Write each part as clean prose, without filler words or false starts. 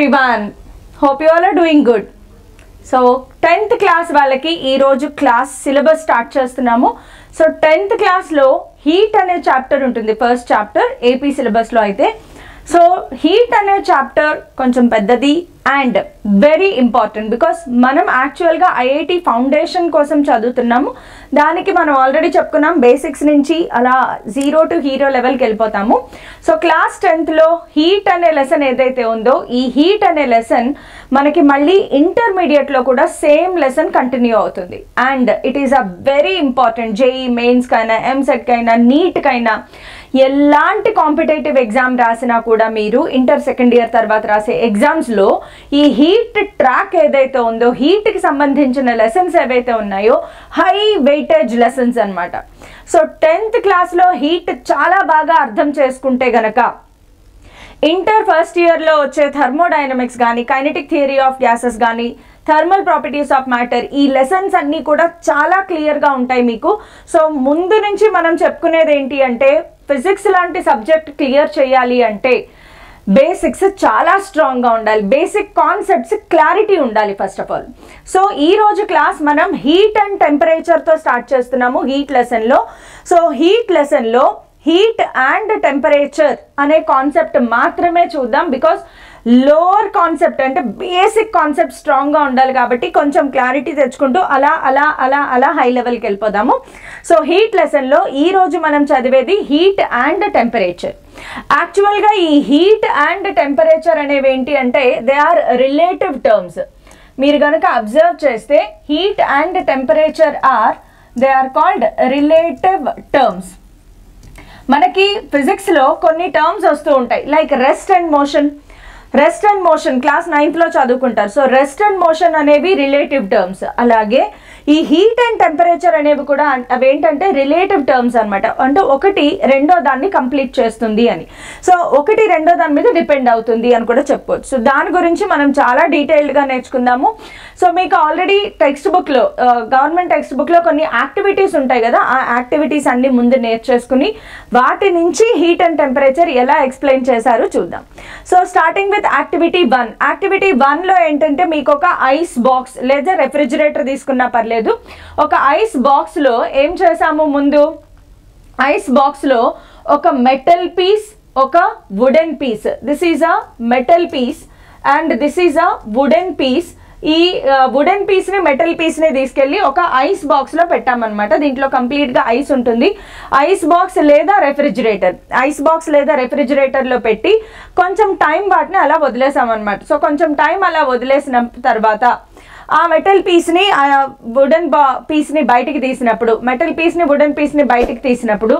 everyone. Hope you all are doing good. So 10th class వాళ్ళకి ఈ రోజు class syllabus start చేస్తున్నాము. So 10th class లో heat అనే చాప్టర్ ఉంటుంది, ఫస్ట్ చాప్టర్ ఏపీ సిలబస్ లో అయితే. సో హీట్ అనే చాప్టర్ కొంచెం పెద్దది అండ్ వెరీ ఇంపార్టెంట్ బికాస్ మనం యాక్చువల్గా ఐఐటి ఫౌండేషన్ కోసం చదువుతున్నాము. దానికి మనం ఆల్రెడీ చెప్పుకున్నాం, బేసిక్స్ నుంచి అలా 0 to హీరో లెవెల్కి వెళ్ళిపోతాము. సో క్లాస్ 10thలో హీట్ అనే లెసన్ ఏదైతే ఉందో, ఈ హీట్ అనే లెసన్ మనకి మళ్ళీ ఇంటర్మీడియట్లో కూడా సేమ్ లెసన్ కంటిన్యూ అవుతుంది. And it is a very important. JEE మెయిన్స్కైనా, ఎంసెట్కైనా, నీట్కైనా, ఎలాంటి కాంపిటేటివ్ ఎగ్జామ్ రాసినా కూడా మీరు ఇంటర్ సెకండ్ ఇయర్ తర్వాత రాసే ఎగ్జామ్స్లో ఈ హీట్ ట్రాక్ ఏదైతే ఉందో, హీట్కి సంబంధించిన లెసన్స్ ఏవైతే ఉన్నాయో హై వెయిటేజ్ లెసన్స్ అన్నమాట. సో 10th క్లాస్లో హీట్ చాలా బాగా అర్థం చేసుకుంటే గనక ఇంటర్ ఫస్ట్ ఇయర్లో వచ్చే థర్మోడైనమిక్స్ కానీ, కైనెటిక్ థియరీ ఆఫ్ గ్యాసెస్ కానీ, థర్మల్ ప్రాపర్టీస్ ఆఫ్ మ్యాటర్, ఈ లెసన్స్ అన్నీ కూడా చాలా క్లియర్గా ఉంటాయి మీకు. సో ముందు నుంచి మనం చెప్పుకునేది ఏంటి అంటే, ఫిజిక్స్ లాంటి సబ్జెక్ట్ క్లియర్ చేయాలి అంటే బేసిక్స్ చాలా స్ట్రాంగ్గా ఉండాలి, బేసిక్ కాన్సెప్ట్స్ క్లారిటీ ఉండాలి ఫస్ట్ ఆఫ్ ఆల్. సో ఈరోజు క్లాస్ మనం హీట్ అండ్ టెంపరేచర్తో స్టార్ట్ చేస్తున్నాము హీట్ లెసన్లో. సో హీట్ లెసన్లో హీట్ అండ్ టెంపరేచర్ అనే కాన్సెప్ట్ మాత్రమే చూద్దాం, బికాస్ లోవర్ కాన్సెప్ట్ అంటే బేసిక్ కాన్సెప్ట్ స్ట్రాంగ్గా ఉండాలి కాబట్టి కొంచెం క్లారిటీ తెచ్చుకుంటూ అలా అలా అలా అలా హై లెవెల్కి వెళ్ళిపోదాము. సో హీట్ లెసన్లో ఈరోజు మనం చదివేది హీట్ అండ్ టెంపరేచర్. యాక్చువల్గా ఈ హీట్ అండ్ టెంపరేచర్ అనేవి ఏంటి అంటే దే ఆర్ రిలేటివ్ టర్మ్స్. మీరు కనుక అబ్జర్వ్ చేస్తే heat and temperature they are called relative terms. మనకి ఫిజిక్స్లో కొన్ని టర్మ్స్ వస్తూ ఉంటాయి, like rest and motion. Rest and motion class 9thలో చదువుకుంటారు. సో రెస్ట్ అండ్ మోషన్ అనేవి రిలేటివ్ టర్మ్స్. అలాగే ఈ హీట్ అండ్ టెంపరేచర్ అనేవి కూడా అవేంటంటే రిలేటివ్ టర్మ్స్ అనమాట. అంటే ఒకటి రెండో దాన్ని కంప్లీట్ చేస్తుంది అని. సో ఒకటి రెండో దాని మీద డిపెండ్ అవుతుంది అని కూడా చెప్పుకోవచ్చు. సో దాని గురించి మనం చాలా డీటెయిల్డ్గా నేర్చుకుందాము. సో మీకు ఆల్రెడీ టెక్స్ట్ బుక్లో, గవర్నమెంట్ టెక్స్ట్ బుక్లో కొన్ని యాక్టివిటీస్ ఉంటాయి కదా, ఆ యాక్టివిటీస్ అన్ని ముందు నేర్చేసుకుని వాటి నుంచి హీట్ అండ్ టెంపరేచర్ ఎలా ఎక్స్ప్లెయిన్ చేశారో చూద్దాం. So starting with activity 1. Activity 1లో ఏంటంటే మీకు ఒక ఐస్ బాక్స్ లేదా రెఫ్రిజిరేటర్ తీసుకున్నా పర్లేదు. ఒక ఐస్ బాక్స్లో ఏం చేసాము, ముందు ఐస్ బాక్స్లో ఒక మెటల్ పీస్, ఒక wooden piece. This is a metal piece and this is a wooden piece. ఈ వుడెన్ పీస్ని, మెటల్ పీస్ని తీసుకెళ్ళి ఒక ఐస్ బాక్స్లో పెట్టామన్నమాట. దీంట్లో కంప్లీట్గా ఐస్ ఉంటుంది. ఐస్ బాక్స్ లేదా రెఫ్రిజిరేటర్, ఐస్ బాక్స్ లేదా రెఫ్రిజిరేటర్లో పెట్టి కొంచెం టైం వాటిని అలా వదిలేసామన్నమాట. సో కొంచెం టైం అలా వదిలేసిన తర్వాత ఆ మెటల్ పీస్ని, ఆ వుడెన్ పీస్ని బయటికి తీసినప్పుడు, మెటల్ పీస్ని, వుడెన్ పీస్ని బయటికి తీసినప్పుడు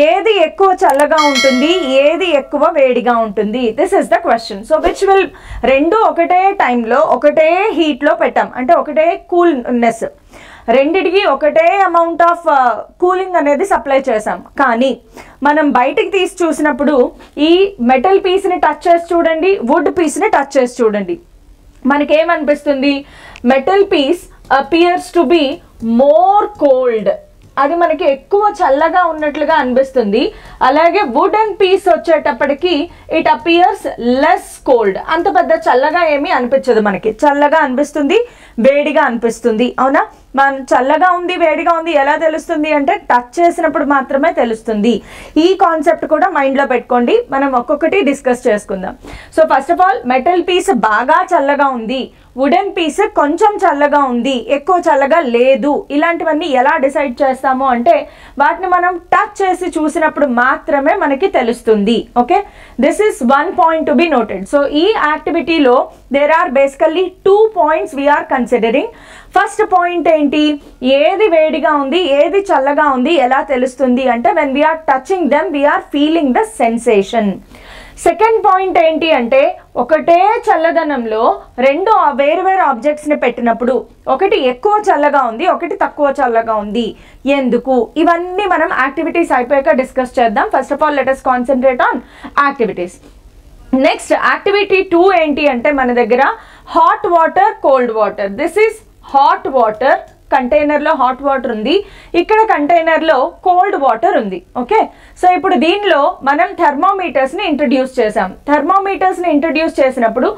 ఏది ఎక్కువ చల్లగా ఉంటుంది, ఏది ఎక్కువ వేడిగా ఉంటుంది? This is the question. So which will, రెండు ఒకటే టైంలో ఒకటే హీట్లో పెట్టాం అంటే ఒకటే కూల్నెస్, రెండిటికి ఒకటే అమౌంట్ ఆఫ్ కూలింగ్ అనేది సప్లై చేసాం. కానీ మనం బయటికి తీసి చూసినప్పుడు ఈ మెటల్ పీస్ని టచ్ చేసి చూడండి, వుడ్ పీస్ని టచ్ చేసి చూడండి, మనకేమనిపిస్తుంది? Metal piece appears to be more cold, అది మనకి ఎక్కువ చల్లగా ఉన్నట్లుగా అనిపిస్తుంది. అలాగే వుడెన్ పీస్ వచ్చేటప్పటికి ఇట్ అపియర్స్ లెస్ కోల్డ్, అంత పెద్ద చల్లగా ఏమీ అనిపించదు మనకి. చల్లగా అనిపిస్తుంది, వేడిగా అనిపిస్తుంది. అవునా? మనం చల్లగా ఉంది, వేడిగా ఉంది ఎలా తెలుస్తుంది అంటే టచ్ చేసినప్పుడు మాత్రమే తెలుస్తుంది. ఈ కాన్సెప్ట్ కూడా మైండ్లో పెట్టుకోండి, మనం ఒక్కొక్కటి డిస్కస్ చేసుకుందాం. So first of all metal piece బాగా చల్లగా ఉంది, వుడెన్ పీస్ కొంచెం చల్లగా ఉంది, ఎక్కువ చల్లగా లేదు. ఇలాంటివన్నీ ఎలా డిసైడ్ చేస్తాము అంటే వాటిని మనం టచ్ చేసి చూసినప్పుడు మాత్రమే మనకి తెలుస్తుంది. Okay, this is one point to be noted. So ఈ యాక్టివిటీలో there are basically 2 points we are considering. First point ఏంటి, ఏది వేడిగా ఉంది, ఏది చల్లగా ఉంది ఎలా తెలుస్తుంది అంటే when we're touching them we're feeling the sensation. Second point ఏంటి అంటే ఒకటే చల్లదనంలో రెండు వేరువేరు ఆబ్జెక్ట్స్ని పెట్టినప్పుడు ఒకటి ఎక్కువ చల్లగా ఉంది, ఒకటి తక్కువ చల్లగా ఉంది, ఎందుకు? ఇవన్నీ మనం యాక్టివిటీస్ అయిపోయాక డిస్కస్ చేద్దాం. First of all let us concentrate on activities. Next activity 2 ఏంటి అంటే మన దగ్గర hot water, cold water. This is hot water, కంటైనర్లో హాట్ వాటర్ ఉంది, ఇక్కడ కంటైనర్లో కోల్డ్ వాటర్ ఉంది. ఓకే, సో ఇప్పుడు దీనిలో మనం థర్మోమీటర్స్ని ఇంట్రడ్యూస్ చేసాం. థర్మోమీటర్స్ని ఇంట్రడ్యూస్ చేసినప్పుడు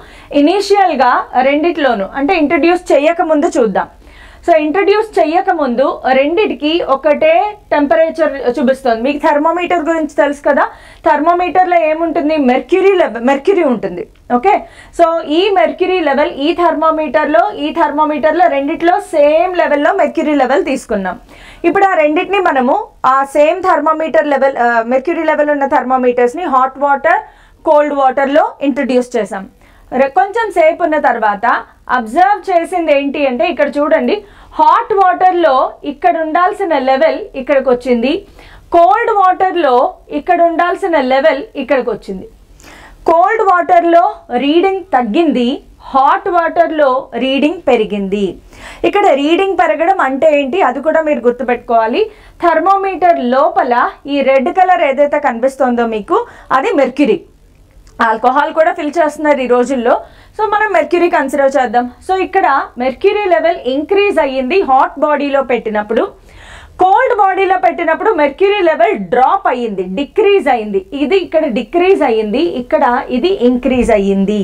ఇనీషియల్గా రెండిట్లోనూ అంటే ఇంట్రడ్యూస్ చేయకముందు చూద్దాం. సో ఇంట్రడ్యూస్ చేయకముందు రెండిటికి ఒకటే టెంపరేచర్ చూపిస్తుంది. మీకు థర్మోమీటర్ గురించి తెలుసు కదా, థర్మోమీటర్లో ఏముంటుంది, మెర్క్యూరీ ఉంటుంది. ఓకే, సో ఈ మెర్క్యూరీ లెవెల్ ఈ థర్మోమీటర్లో రెండిట్లో సేమ్ లెవెల్లో మెర్క్యూరీ లెవెల్ తీసుకున్నాం. ఇప్పుడు ఆ రెండింటిని మనము ఆ same thermometer level mercury level ఉన్న థర్మోమీటర్స్ని హాట్ వాటర్ కోల్డ్ వాటర్లో ఇంట్రడ్యూస్ చేసాం. కొంచెం సేపు ఉన్న తర్వాత అబ్జర్వ్ చేసింది ఏంటి అంటే ఇక్కడ చూడండి, హాట్ వాటర్లో ఇక్కడ ఉండాల్సిన లెవెల్ ఇక్కడికి వచ్చింది, కోల్డ్ వాటర్లో ఇక్కడ ఉండాల్సిన లెవెల్ ఇక్కడికి వచ్చింది. కోల్డ్ వాటర్లో రీడింగ్ తగ్గింది, హాట్ వాటర్లో రీడింగ్ పెరిగింది. ఇక్కడ రీడింగ్ పెరగడం అంటే ఏంటి అది కూడా మీరు గుర్తుపెట్టుకోవాలి. థర్మోమీటర్ లోపల ఈ రెడ్ కలర్ ఏదైతే కనిపిస్తుందో మీకు అది మెర్క్యూరీ. ఆల్కహాల్ కూడా ఫిల్ చేస్తున్నారు ఈ రోజుల్లో, సో మనం మెర్క్యూరీ కన్సిడర్ చేద్దాం. సో ఇక్కడ మెర్క్యూరీ లెవెల్ ఇంక్రీజ్ అయ్యింది హాట్ బాడీలో పెట్టినప్పుడు, కోల్డ్ బాడీలో పెట్టినప్పుడు మెర్క్యూరీ లెవెల్ డ్రాప్ అయ్యింది, డిక్రీజ్ అయ్యింది. ఇది ఇక్కడ డిక్రీజ్ అయ్యింది, ఇక్కడ ఇది ఇంక్రీజ్ అయ్యింది.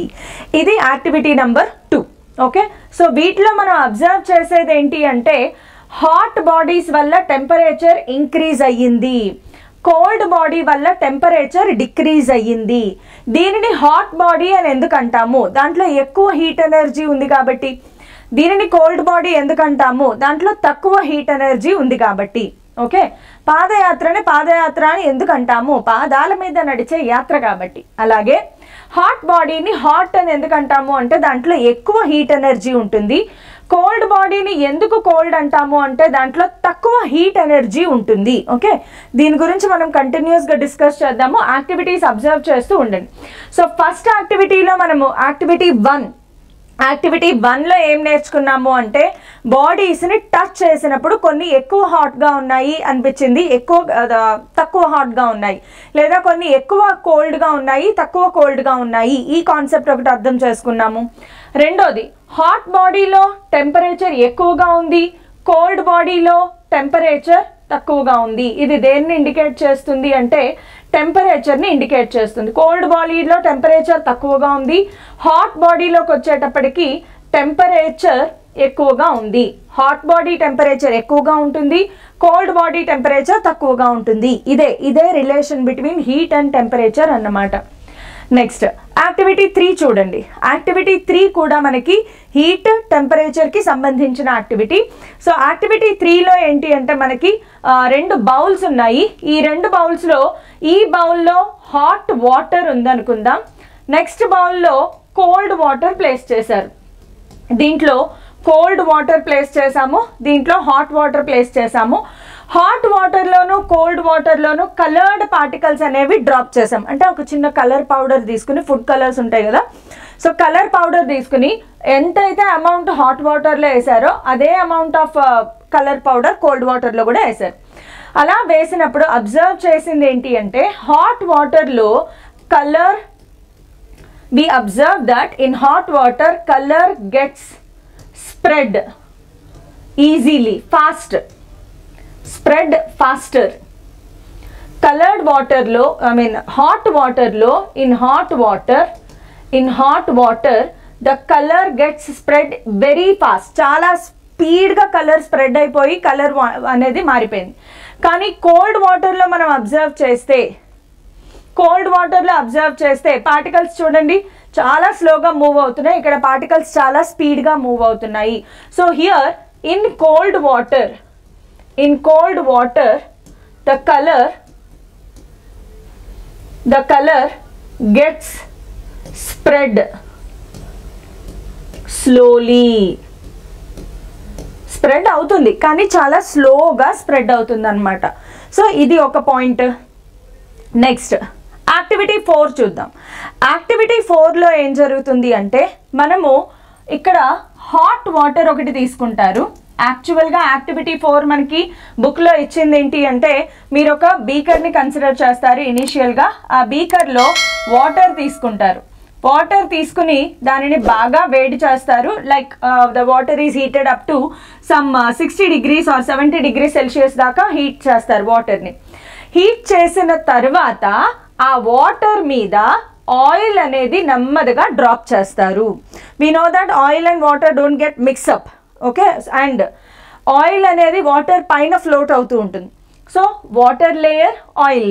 ఇది యాక్టివిటీ నెంబర్ 2. ఓకే, సో వీటిలో మనం అబ్జర్వ్ చేసేది ఏంటి అంటే హాట్ బాడీస్ వల్ల టెంపరేచర్ ఇంక్రీజ్ అయ్యింది, కోల్డ్ బాడీ వల్ల టెంపరేచర్ డిక్రీజ్ అయ్యింది. దీనిని హాట్ బాడీ అని ఎందుకు అంటాము, దాంట్లో ఎక్కువ హీట్ ఎనర్జీ ఉంది కాబట్టి. దీనిని కోల్డ్ బాడీ ఎందుకు అంటాము, దాంట్లో తక్కువ హీట్ ఎనర్జీ ఉంది కాబట్టి. ఓకే, పాదయాత్ర అని ఎందుకు అంటాము, పాదాల మీద నడిచే యాత్ర కాబట్టి. అలాగే హాట్ బాడీని హాట్ అని ఎందుకు అంటాము అంటే దాంట్లో ఎక్కువ హీట్ ఎనర్జీ ఉంటుంది. కోల్డ్ బాడీని ఎందుకు కోల్డ్ అంటాము అంటే దాంట్లో తక్కువ హీట్ ఎనర్జీ ఉంటుంది. ఓకే, దీని గురించి మనం కంటిన్యూస్గా డిస్కస్ చేద్దాము. యాక్టివిటీస్ అబ్జర్వ్ చేస్తూ ఉండండి. సో ఫస్ట్ యాక్టివిటీలో మనము యాక్టివిటీ 1లో ఏం నేర్చుకున్నాము అంటే బాడీస్ని టచ్ చేసినప్పుడు కొన్ని ఎక్కువ హాట్గా ఉన్నాయి అనిపించింది, తక్కువ హాట్గా ఉన్నాయి, లేదా కొన్ని ఎక్కువ కోల్డ్గా ఉన్నాయి, తక్కువ కోల్డ్గా ఉన్నాయి. ఈ కాన్సెప్ట్ ఒకటి అర్థం చేసుకున్నాము. రెండోది, హాట్ బాడీలో టెంపరేచర్ ఎక్కువగా ఉంది, కోల్డ్ బాడీలో టెంపరేచర్ తక్కువగా ఉంది. ఇది దేన్ని ఇండికేట్ చేస్తుంది అంటే టెంపరేచర్ని ఇండికేట్ చేస్తుంది. కోల్డ్ బాడీలో టెంపరేచర్ తక్కువగా ఉంది, హాట్ బాడీలోకి వచ్చేటప్పటికి టెంపరేచర్ ఎక్కువగా ఉంది. హాట్ బాడీ టెంపరేచర్ ఎక్కువగా ఉంటుంది, కోల్డ్ బాడీ టెంపరేచర్ తక్కువగా ఉంటుంది. ఇదే relation between heat and temperature అన్నమాట. నెక్స్ట్ యాక్టివిటీ 3 చూడండి. యాక్టివిటీ 3 కూడా మనకి హీట్ టెంపరేచర్కి సంబంధించిన యాక్టివిటీ. సో యాక్టివిటీ 3లో ఏంటి అంటే మనకి 2 బౌల్స్ ఉన్నాయి. ఈ 2 బౌల్స్లో ఈ బౌల్లో హాట్ వాటర్ ఉందనుకుందాం, నెక్స్ట్ బౌల్లో కోల్డ్ వాటర్ ప్లేస్ చేశారు. దీంట్లో కోల్డ్ వాటర్ ప్లేస్ చేసాము, దీంట్లో హాట్ వాటర్ ప్లేస్ చేసాము. హాట్ వాటర్లోను కోల్డ్ వాటర్లోను కలర్డ్ పార్టికల్స్ అనేవి డ్రాప్ చేసాం. అంటే ఒక చిన్న కలర్ పౌడర్ తీసుకుని, ఫుడ్ కలర్స్ ఉంటాయి కదా, సో కలర్ పౌడర్ తీసుకుని ఎంతైతే అమౌంట్ హాట్ వాటర్లో వేసారో అదే amount of colour powder cold వాటర్లో కూడా వేసారు. అలా వేసినప్పుడు అబ్జర్వ్ చేసింది ఏంటి అంటే హాట్ వాటర్లో colour, we observe that in hot water color gets spread easily, spread faster. Colored water lo, hot water lo, in hot water the color gets spread very fast. చాలా స్పీడ్గా కలర్ స్ప్రెడ్ అయిపోయి colour అనేది మారిపోయింది. కానీ cold వాటర్లో మనం observe చేస్తే particles చూడండి చాలా స్లోగా మూవ్ అవుతున్నాయి, ఇక్కడ పార్టికల్స్ చాలా స్పీడ్గా మూవ్ అవుతున్నాయి. So here in cold water the color gets spread slowly. Spread అవుతుంది కానీ చాలా స్లోగా స్ప్రెడ్ అవుతుంది అన్నమాట. సో ఇది ఒక పాయింట్. నెక్స్ట్ యాక్టివిటీ 4 చూద్దాం. యాక్టివిటీ 4లో ఏం జరుగుతుంది అంటే మనము ఇక్కడ హాట్ వాటర్ ఒకటి తీసుకుంటారు. యాక్చువల్గా యాక్టివిటీ 4 మనకి బుక్లో ఇచ్చింది ఏంటి అంటే మీరు ఒక బీకర్ని కన్సిడర్ చేస్తారు. ఇనీషియల్గా ఆ బీకర్లో వాటర్ తీసుకుంటారు. వాటర్ తీసుకుని దానిని బాగా వేడి చేస్తారు. Like the water is heated up to some 60 degrees or 70 degrees Celsius దాకా హీట్ చేస్తారు వాటర్ని. హీట్ చేసిన తర్వాత ఆ వాటర్ మీద ఆయిల్ అనేది నెమ్మదిగా డ్రాప్ చేస్తారు. We know that oil and water don't get mix up. Okay, and oil అనేది వాటర్ పైన ఫ్లోట్ అవుతూ ఉంటుంది. So water layer, oil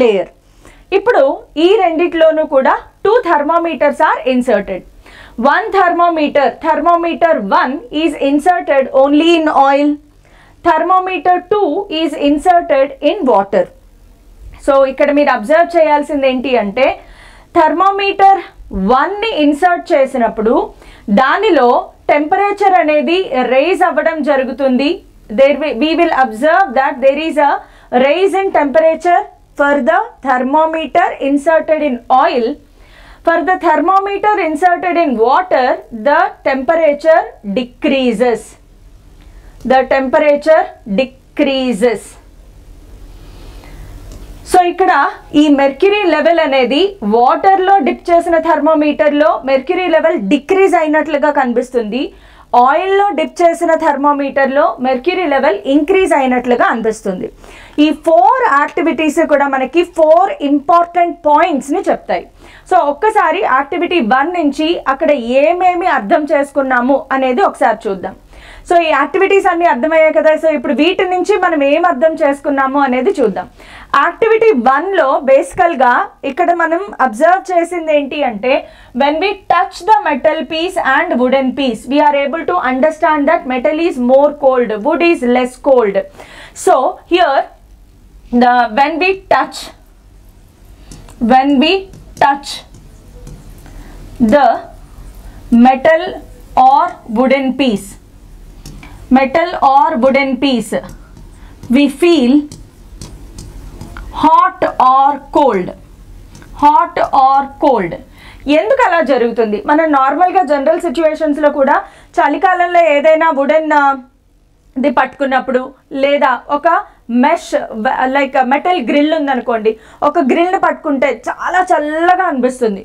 layer. ఇప్పుడు ఈ రెండిట్లోనూ కూడా 2 thermometers are inserted. One thermometer 1 is inserted only in oil. Thermometer 2 is inserted in water. So ఇక్కడ మీరు అబ్జర్వ్ చేయాల్సింది ఏంటి అంటే థర్మోమీటర్ 1ని ఇన్సర్ట్ చేసినప్పుడు దానిలో టెంపరేచర్ అనేది రైజ్ అవ్వడం జరుగుతుంది. we will observe that there is a rise in temperature for the thermometer inserted in oil. For the thermometer inserted in water, the temperature decreases. The temperature decreases. So ఇక్కడ ఈ mercury level అనేది వాటర్లో dip చేసిన థర్మోమీటర్లో mercury level decrease అయినట్లుగా కనిపిస్తుంది. ఆయిల్లో dip చేసిన థర్మోమీటర్లో mercury level increase అయినట్లుగా అనిపిస్తుంది. ఈ 4 యాక్టివిటీస్ కూడా మనకి 4 ఇంపార్టెంట్ పాయింట్స్ని చెప్తాయి. సో ఒక్కసారి యాక్టివిటీ 1 నుంచి అక్కడ ఏమేమి అర్థం చేసుకున్నాము అనేది ఒకసారి చూద్దాం. సో ఈ యాక్టివిటీస్ అన్నీ అర్థమయ్యాయి కదా. సో ఇప్పుడు వీటి నుంచి మనం ఏం అర్థం చేసుకున్నాము అనేది చూద్దాం. యాక్టివిటీ 1లో బేసికల్గా ఇక్కడ మనం అబ్జర్వ్ చేసింది ఏంటి అంటే when we touch the metal piece and wooden piece we're able to understand that metal is more cold, wood is less cold. So here when we touch the metal or wooden piece, we feel hot or cold. ఎందుకు అలా జరుగుతుంది? మనం నార్మల్గా general సిచ్యువేషన్స్లో కూడా చలికాలంలో ఏదైనా wooden the పట్టుకున్నప్పుడు లేదా ఒక మెష్ లైక్ మెటల్ గ్రిల్ ఉందనుకోండి, ఒక గ్రిల్ని పట్టుకుంటే చాలా చల్లగా అనిపిస్తుంది.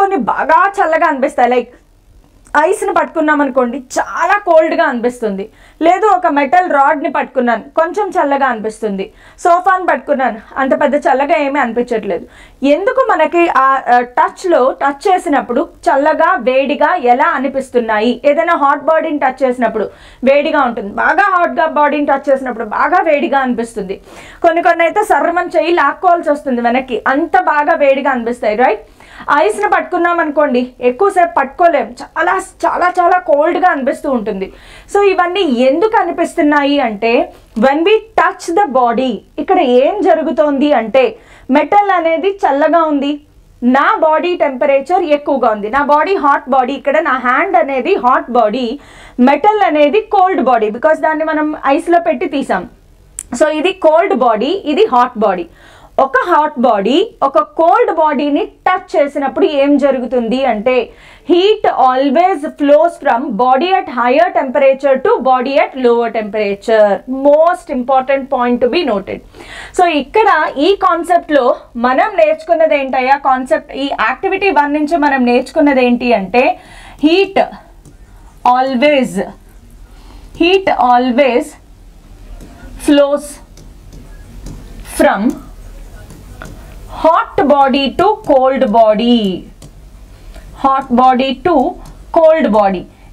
కొన్ని బాగా చల్లగా అనిపిస్తాయి. లైక్ ఐస్ని పట్టుకున్నాం అనుకోండి చాలా కోల్డ్గా అనిపిస్తుంది. లేదు ఒక మెటల్ రాడ్ని పట్టుకున్నాను కొంచెం చల్లగా అనిపిస్తుంది. సోఫాని పట్టుకున్నాను అంత పెద్ద చల్లగా ఏమీ అనిపించట్లేదు. ఎందుకు మనకి ఆ టచ్ చేసినప్పుడు చల్లగా వేడిగా ఎలా అనిపిస్తున్నాయి? ఏదైనా హాట్ బాడీని టచ్ చేసినప్పుడు వేడిగా ఉంటుంది, బాగా హాట్గా బాడీని టచ్ చేసినప్పుడు బాగా వేడిగా అనిపిస్తుంది. కొన్ని అయితే సర్రమని చెయ్యి లాక్కోవాల్సి వస్తుంది వెనక్కి, అంత బాగా వేడిగా అనిపిస్తాయి, రైట్? ఐస్ని పట్టుకున్నాం అనుకోండి ఎక్కువసేపు పట్టుకోలేం, చాలా చాలా చాలా కోల్డ్గా అనిపిస్తూ ఉంటుంది. సో ఇవన్నీ ఎందుకు అనిపిస్తున్నాయి అంటే when we touch the body ఇక్కడ ఏం జరుగుతోంది అంటే మెటల్ అనేది చల్లగా ఉంది, నా బాడీ టెంపరేచర్ ఎక్కువగా ఉంది. నా బాడీ హాట్ బాడీ, ఇక్కడ నా హ్యాండ్ అనేది హాట్ బాడీ, మెటల్ అనేది కోల్డ్ బాడీ బికాస్ దాన్ని మనం ఐస్లో పెట్టి తీసాం. సో ఇది కోల్డ్ బాడీ, ఇది హాట్ బాడీ. ఒక హాట్ బాడీ ఒక కోల్డ్ బాడీని టచ్ చేసినప్పుడు ఏం జరుగుతుంది అంటే heat always flows from body at higher temperature to body at lower temperature. Most important point to be noted. So ఇక్కడ ఈ కాన్సెప్ట్లో మనం నేర్చుకున్నది ఏంటయ్యా కాన్సెప్ట్? ఈ యాక్టివిటీ 1 నుంచి మనం నేర్చుకున్నది ఏంటి అంటే heat always flows from hot body to cold body.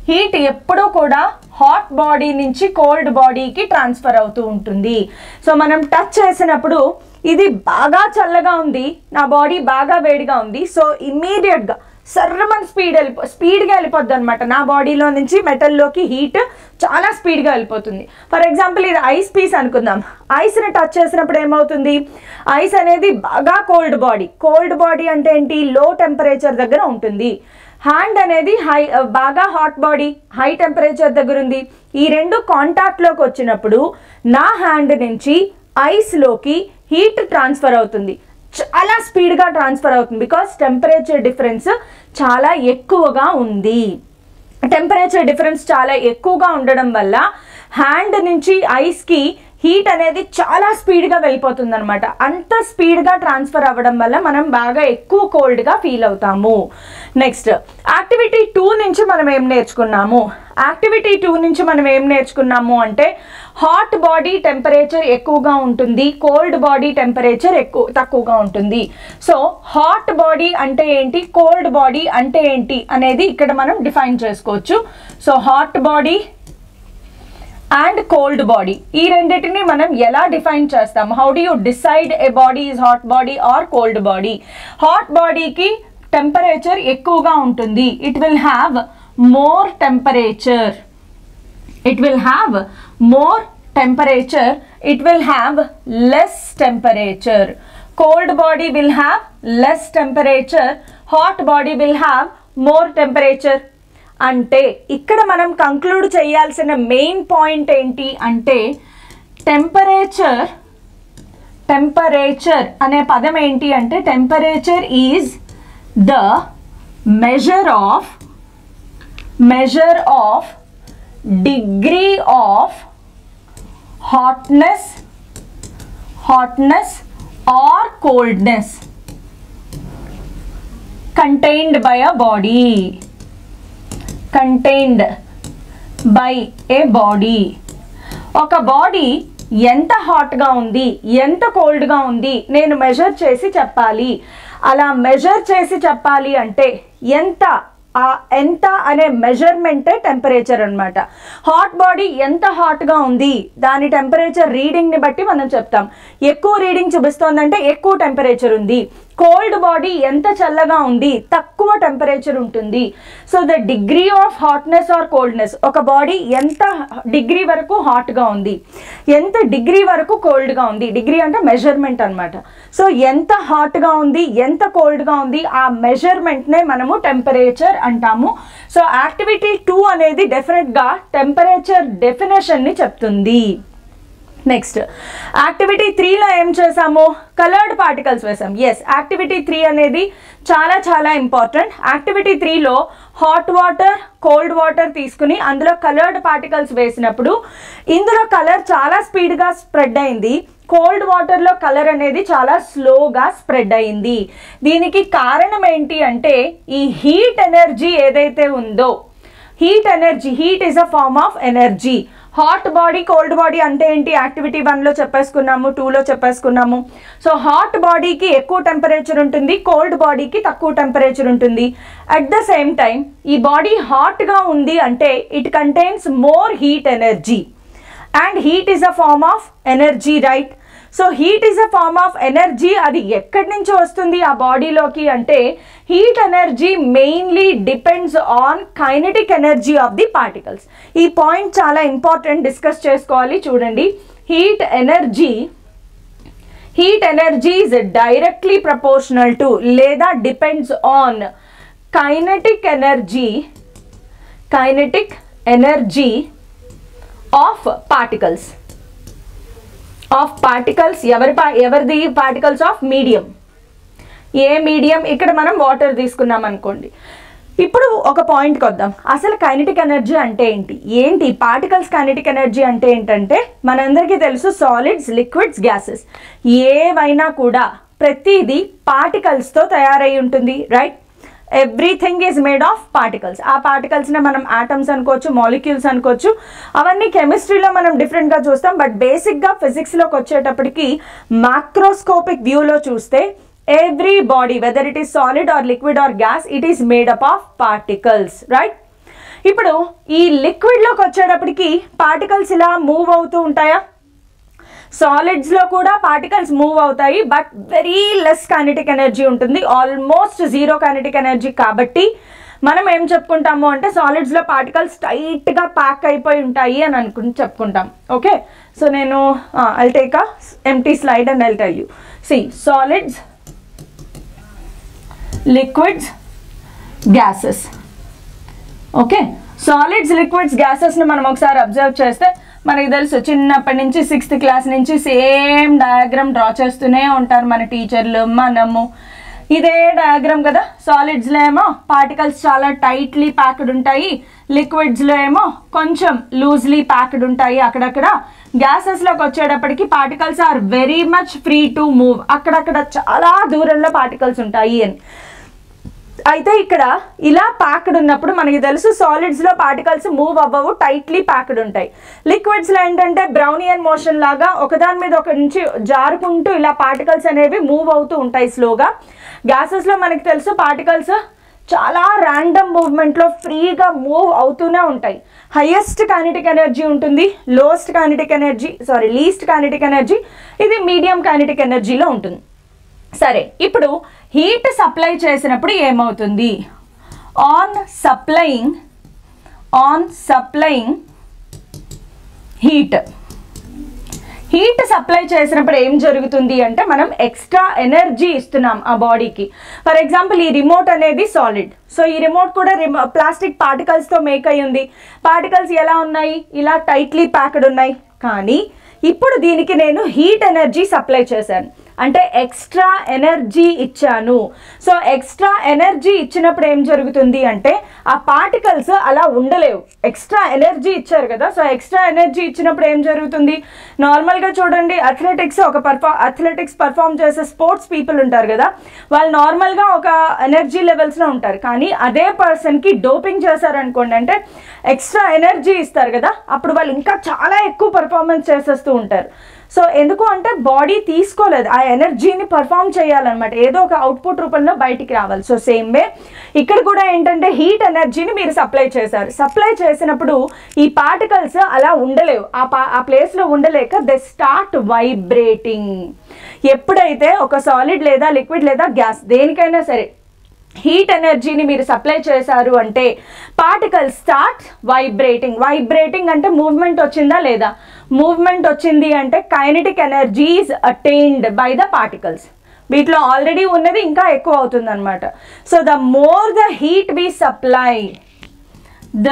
Heat ఎప్పుడూ కూడా హాట్ బాడీ నుంచి కోల్డ్ బాడీకి ట్రాన్స్ఫర్ అవుతూ ఉంటుంది. సో మనం టచ్ చేసినప్పుడు ఇది బాగా చల్లగా ఉంది, నా బాడీ బాగా వేడిగా ఉంది. సో ఇమ్మీడియట్గా సర్రమని స్పీడ్గా వెళ్ళిపోద్ది అనమాట. నా బాడీలో నుంచి మెటల్లోకి హీట్ చాలా స్పీడ్గా వెళ్ళిపోతుంది. ఫర్ ఎగ్జాంపుల్ ఇది ఐస్ పీస్ అనుకుందాం. ఐస్ని టచ్ చేసినప్పుడు ఏమవుతుంది? ఐస్ అనేది బాగా కోల్డ్ బాడీ అంటే ఏంటి? లో టెంపరేచర్ దగ్గర ఉంటుంది. హ్యాండ్ అనేది బాగా హాట్ బాడీ, హై టెంపరేచర్ దగ్గర ఉంది. ఈ రెండు కాంటాక్ట్లోకి వచ్చినప్పుడు నా హ్యాండ్ నుంచి ఐస్లోకి హీట్ ట్రాన్స్ఫర్ అవుతుంది, చాలా స్పీడ్గా ట్రాన్స్ఫర్ అవుతుంది బికాస్ టెంపరేచర్ డిఫరెన్స్ చాలా ఎక్కువగా ఉంది. టెంపరేచర్ డిఫరెన్స్ చాలా ఎక్కువగా ఉండడం వల్ల హ్యాండ్ నుంచి ఐస్కి హీట్ అనేది చాలా స్పీడ్గా వెళ్ళిపోతుంది అనమాట. అంత స్పీడ్గా ట్రాన్స్ఫర్ అవ్వడం వల్ల మనం బాగా ఎక్కువ కోల్డ్గా ఫీల్ అవుతాము. నెక్స్ట్ యాక్టివిటీ 2 నుంచి మనం ఏం నేర్చుకున్నాము? యాక్టివిటీ 2 నుంచి మనం ఏం నేర్చుకున్నాము అంటే హాట్ బాడీ టెంపరేచర్ ఎక్కువగా ఉంటుంది, కోల్డ్ బాడీ టెంపరేచర్ తక్కువగా ఉంటుంది. సో హాట్ బాడీ అంటే ఏంటి, కోల్డ్ బాడీ అంటే ఏంటి అనేది ఇక్కడ మనం డిఫైన్ చేసుకోవచ్చు. So hot body and cold body, ఈ రెండింటిని మనం ఎలా డిఫైన్ చేస్తాం? హౌ డు యూ డిసైడ్ ఏ body is hot body or cold body? Hot బాడీకి టెంపరేచర్ ఎక్కువగా ఉంటుంది. It will have more temperature. It will have more temperature. It will have less temperature. Cold body will have less temperature. Hot body will have more temperature. అంటే ఇక్కడ మనం conclude చేయాల్సిన main point ఏంటి అంటే temperature అనే పదం ఏంటి అంటే temperature is the measure of degree of hotness or coldness contained by a body. ఒక బాడీ ఎంత హాట్గా ఉంది, ఎంత కోల్డ్గా ఉంది నేను మెజర్ చేసి చెప్పాలి. అలా మెజర్ చేసి చెప్పాలి అంటే ఎంత అనే మెజర్మెంటే టెంపరేచర్ అనమాట. హాట్ బాడీ ఎంత హాట్గా ఉంది దాని టెంపరేచర్ రీడింగ్ని బట్టి మనం చెప్తాం. ఎక్కువ రీడింగ్ చూపిస్తోందంటే ఎక్కువ టెంపరేచర్ ఉంది. కోల్డ్ బాడీ ఎంత చల్లగా ఉంది, తక్కువ టెంపరేచర్ ఉంటుంది. So the degree of hotness or coldness, ఒక బాడీ ఎంత డిగ్రీ వరకు హాట్గా ఉంది, ఎంత డిగ్రీ వరకు కోల్డ్గా ఉంది, డిగ్రీ అంటే మెజర్మెంట్ అనమాట. సో ఎంత హాట్గా ఉంది, ఎంత కోల్డ్గా ఉంది, ఆ మెజర్మెంట్నే మనము టెంపరేచర్ అంటాము. సో యాక్టివిటీ 2 అనేది డెఫినెట్గా టెంపరేచర్ డెఫినేషన్ని చెప్తుంది. నెక్స్ట్ యాక్టివిటీ 3లో ఏం చేసాము? కలర్డ్ పార్టికల్స్ వేసాం. ఎస్, యాక్టివిటీ 3 అనేది చాలా ఇంపార్టెంట్. యాక్టివిటీ 3లో హాట్ వాటర్, కోల్డ్ వాటర్ తీసుకుని అందులో కలర్డ్ పార్టికల్స్ వేసినప్పుడు ఇందులో కలర్ చాలా స్పీడ్గా స్ప్రెడ్ అయింది, కోల్డ్ వాటర్లో కలర్ అనేది చాలా స్లోగా స్ప్రెడ్ అయింది. దీనికి కారణం ఏంటి అంటే ఈ హీట్ ఎనర్జీ ఏదైతే ఉందో, heat is a form of energy. Hot body, cold body అంటే ఏంటి? యాక్టివిటీ 1లో చెప్పేసుకున్నాము, 2లో చెప్పేసుకున్నాము. సో హాట్ బాడీకి ఎక్కువ టెంపరేచర్ ఉంటుంది, కోల్డ్ బాడీకి తక్కువ టెంపరేచర్ ఉంటుంది. అట్ ద సేమ్ టైం ఈ బాడీ హాట్గా ఉంది అంటే it contains more heat energy, and heat is a form of energy, right? So heat is a form of energy. అది ఎక్కడి నుంచి వస్తుంది ఆ బాడీలోకి అంటే heat energy mainly depends on kinetic energy of the particles. ఈ పాయింట్ చాలా important, discuss చేసుకోవాలి. చూడండి, heat energy is directly proportional to లేదా depends on kinetic energy of particles. ఎవరిది? Particles of medium. A medium? ఇక్కడ మనం వాటర్ తీసుకున్నాం అనుకోండి. ఇప్పుడు ఒక పాయింట్కి వద్దాం. అసలు కైనెటిక్ ఎనర్జీ అంటే ఏంటి? పార్టికల్స్ కైనెటిక్ ఎనర్జీ అంటే ఏంటంటే మనందరికీ తెలుసు సాలిడ్స్, లిక్విడ్స్, గ్యాసెస్ ఏవైనా కూడా ప్రతిదీ పార్టికల్స్తో తయారై ఉంటుంది, right? Everything is made of particles. ఆ పార్టికల్స్ని మనం ఆటమ్స్ అనుకోవచ్చు, మాలిక్యూల్స్ అనుకోవచ్చు. అవన్నీ కెమిస్ట్రీలో మనం డిఫరెంట్గా చూస్తాం. బట్ బేసిక్గా ఫిజిక్స్లోకి వచ్చేటప్పటికి మాక్రోస్కోపిక్ వ్యూలో చూస్తే every body, whether it is solid or liquid or gas, it is made up of particles, right? ఇప్పుడు ఈ లిక్విడ్లోకి వచ్చేటప్పటికి పార్టికల్స్ ఇలా మూవ్ అవుతూ ఉంటాయా? సాలిడ్స్లో కూడా పార్టికల్స్ మూవ్ అవుతాయి, but very less kinetic energy ఉంటుంది, ఆల్మోస్ట్ జీరో కైనెటిక్ ఎనర్జీ. కాబట్టి మనం ఏం చెప్పుకుంటాము అంటే సాలిడ్స్లో పార్టికల్స్ టైట్గా ప్యాక్ అయిపోయి ఉంటాయి అని చెప్పుకుంటాం. ఓకే, సో నేను I'll take a empty slide and I'll tell you. See, solids, liquids, gases. Okay, solids, liquids, గ్యాసెస్ని మనం ఒకసారి అబ్జర్వ్ చేస్తే మనకి తెలుసు చిన్నప్పటి నుంచి 6th క్లాస్ నుంచి సేమ్ డయాగ్రామ్ డ్రా చేస్తూనే ఉంటారు మన టీచర్లు, మనము. ఇదే డయాగ్రామ్ కదా. సాలిడ్స్లో ఏమో పార్టికల్స్ చాలా టైట్లీ ప్యాక్డ్ ఉంటాయి, లిక్విడ్స్లో ఏమో కొంచెం లూజ్లీ ప్యాక్డ్ ఉంటాయి అక్కడక్కడ. గ్యాసెస్లోకి వచ్చేటప్పటికి particles are very much free to move, అక్కడక్కడ చాలా దూరంలో పార్టికల్స్ ఉంటాయి అని. అయితే ఇక్కడ ఇలా ప్యాక్డ్ ఉన్నప్పుడు మనకి తెలుసు సాలిడ్స్లో పార్టికల్స్ మూవ్ అవ్వవు, టైట్లీ ప్యాక్డ్ ఉంటాయి. లిక్విడ్స్లో ఏంటంటే బ్రౌనియన్ మోషన్ లాగా ఒకదాని మీద ఒక నుంచి జారుకుంటూ ఇలా పార్టికల్స్ అనేవి మూవ్ అవుతూ ఉంటాయి స్లోగా. గ్యాసెస్లో మనకి తెలుసు పార్టికల్స్ చాలా ర్యాండమ్ మూవ్మెంట్లో ఫ్రీగా మూవ్ అవుతూనే ఉంటాయి. హైయెస్ట్ కైనెటిక్ ఎనర్జీ ఉంటుంది, లీస్ట్ కైనెటిక్ ఎనర్జీ, ఇది మీడియం కైనెటిక్ ఎనర్జీలో ఉంటుంది. సరే, ఇప్పుడు హీట్ సప్లై చేసినప్పుడు ఏమవుతుంది? ఆన్ సప్లయింగ్ హీట్ సప్లై చేసినప్పుడు ఏం జరుగుతుంది అంటే మనం ఎక్స్ట్రా ఎనర్జీ ఇస్తున్నాం ఆ బాడీకి. ఫర్ ఎగ్జాంపుల్ ఈ రిమోట్ అనేది సాలిడ్, సో ఈ రిమోట్ కూడా ప్లాస్టిక్ పార్టికల్స్తో మేక్ అయి ఉంది. పార్టికల్స్ ఎలా ఉన్నాయి? ఇలా టైట్లీ ప్యాక్డ్ ఉన్నాయి. కానీ ఇప్పుడు దీనికి నేను హీట్ ఎనర్జీ సప్లై చేశాను, అంటే ఎక్స్ట్రా ఎనర్జీ ఇచ్చాను. సో ఎక్స్ట్రా ఎనర్జీ ఇచ్చినప్పుడు ఏం జరుగుతుంది అంటే ఆ పార్టికల్స్ అలా ఉండలేవు, ఎక్స్ట్రా ఎనర్జీ ఇచ్చారు కదా. సో ఎక్స్ట్రా ఎనర్జీ ఇచ్చినప్పుడు ఏం జరుగుతుంది? నార్మల్గా చూడండి, అథ్లెటిక్స్ పర్ఫామ్ చేసే స్పోర్ట్స్ పీపుల్ ఉంటారు కదా, వాళ్ళు నార్మల్గా ఒక ఎనర్జీ లెవెల్స్లో ఉంటారు. కానీ అదే పర్సన్కి డోపింగ్ చేశారనుకోండి, అంటే ఎక్స్ట్రా ఎనర్జీ ఇస్తారు కదా, అప్పుడు వాళ్ళు ఇంకా చాలా ఎక్కువ పర్ఫార్మెన్స్ చేసేస్తూ ఉంటారు. సో ఎందుకు అంటే బాడీ తీసుకోలేదు, ఆ ఎనర్జీని పర్ఫామ్ చేయాలన్నమాట, ఏదో ఒక అవుట్పుట్ రూపంలో బయటికి రావాలి. సో సేమ్ వే ఇక్కడ కూడా ఏంటంటే హీట్ ఎనర్జీని మీరు సప్లై చేశారు. సప్లై చేసినప్పుడు ఈ పార్టికల్స్ అలా ఉండలేవు, ఆ ప్లేస్లో ఉండలేక దే స్టార్ట్ వైబ్రేటింగ్. ఎప్పుడైతే ఒక సాలిడ్ లేదా లిక్విడ్ లేదా గ్యాస్ దేనికైనా సరే హీట్ ఎనర్జీని మీరు సప్లై చేశారు అంటే పార్టికల్స్ స్టార్ట్ వైబ్రేటింగ్ అంటే మూవ్మెంట్ వచ్చిందా లేదా? మూవ్మెంట్ వచ్చింది అంటే kinetic energy is attained by the particles. వీటిలో ఆల్రెడీ ఉన్నది ఇంకా ఎక్కువ అవుతుంది అనమాట. So the more the heat we supply, the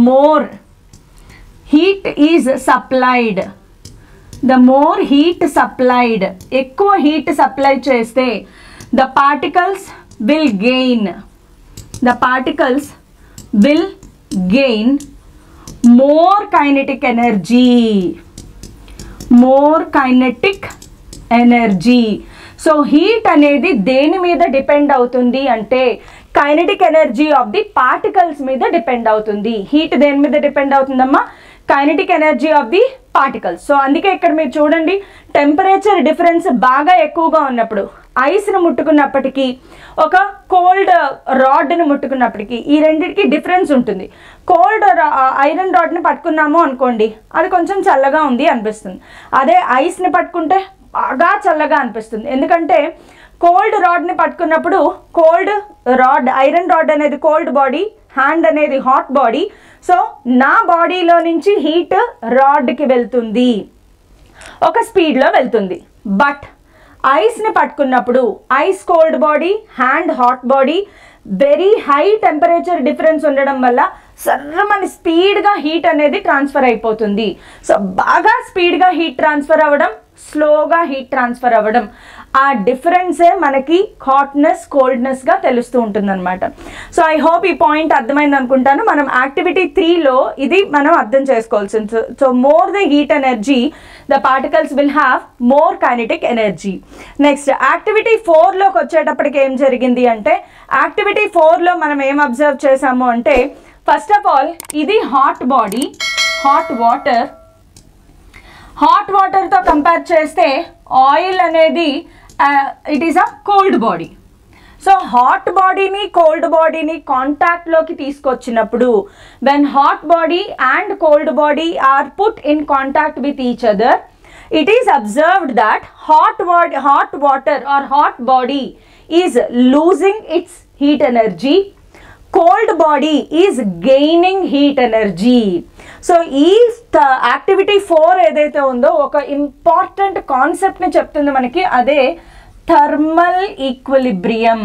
more heat is supplied, the more heat supplied, ఎక్కువ హీట్ సప్లై చేస్తే the particles will gain more kinetic energy. So heat అనేది దేని మీద డిపెండ్ అవుతుంది అంటే kinetic energy of the particles మీద depend అవుతుంది. Heat దేని మీద డిపెండ్ అవుతుందమ్మా? Kinetic energy of the particles. So అందుకే ఇక్కడ మీరు చూడండి, టెంపరేచర్ డిఫరెన్స్ బాగా ఎక్కువగా ఉన్నప్పుడు, ఐస్ను ముట్టుకున్నప్పటికీ ఒక కోల్డ్ రాడ్ని ముట్టుకున్నప్పటికీ ఈ రెండింటికి డిఫరెన్స్ ఉంటుంది. కోల్డ్ ఐరన్ రాడ్ని పట్టుకున్నాము అనుకోండి, అది కొంచెం చల్లగా ఉంది అనిపిస్తుంది. అదే ఐస్ని పట్టుకుంటే బాగా చల్లగా అనిపిస్తుంది. ఎందుకంటే కోల్డ్ రాడ్ని పట్టుకున్నప్పుడు ఐరన్ రాడ్ అనేది కోల్డ్ బాడీ, హ్యాండ్ అనేది హాట్ బాడీ. సో నా బాడీలో నుంచి హీట్ రాడ్కి వెళ్తుంది, ఒక స్పీడ్లో వెళ్తుంది. బట్ ఐస్ని పట్టుకున్నప్పుడు ice cold body, hand hot body, very high temperature difference ఉండడం వల్ల సర్రమని స్పీడ్గా హీట్ అనేది ట్రాన్స్ఫర్ అయిపోతుంది. సో బాగా స్పీడ్గా హీట్ ట్రాన్స్ఫర్ అవ్వడం, స్లోగా హీట్ ట్రాన్స్ఫర్ అవ్వడం, ఆ డిఫరెన్సే మనకి హాట్నెస్ కోల్డ్నెస్గా తెలుస్తూ ఉంటుందన్నమాట. సో ఐ హోప్ ఈ పాయింట్ అర్థమైంది అనుకుంటాను. మనం యాక్టివిటీ 3లో ఇది మనం అర్థం చేసుకోవాల్సింది. So more the heat energy the particles will have more kinetic energy. Next activity 4లోకి వచ్చేటప్పటికి ఏం జరిగింది అంటే యాక్టివిటీ 4లో మనం ఏం అబ్జర్వ్ చేసాము అంటే ఫస్ట్ ఆఫ్ ఆల్ ఇది హాట్ బాడీ, హాట్ వాటర్తో కంపేర్ చేస్తే ఆయిల్ అనేది it is a cold body. So hot బాడీని కోల్డ్ బాడీని కాంటాక్ట్లోకి తీసుకొచ్చినప్పుడు when hot body and cold body are put in contact with each other, it is observed that hot water or hot body is losing its heat energy, cold body is gaining heat energy. So is the activity 4 ఏదైతే ఉందో ఒక important concept ని చెప్తుంది మనకి, అదే thermal equilibrium.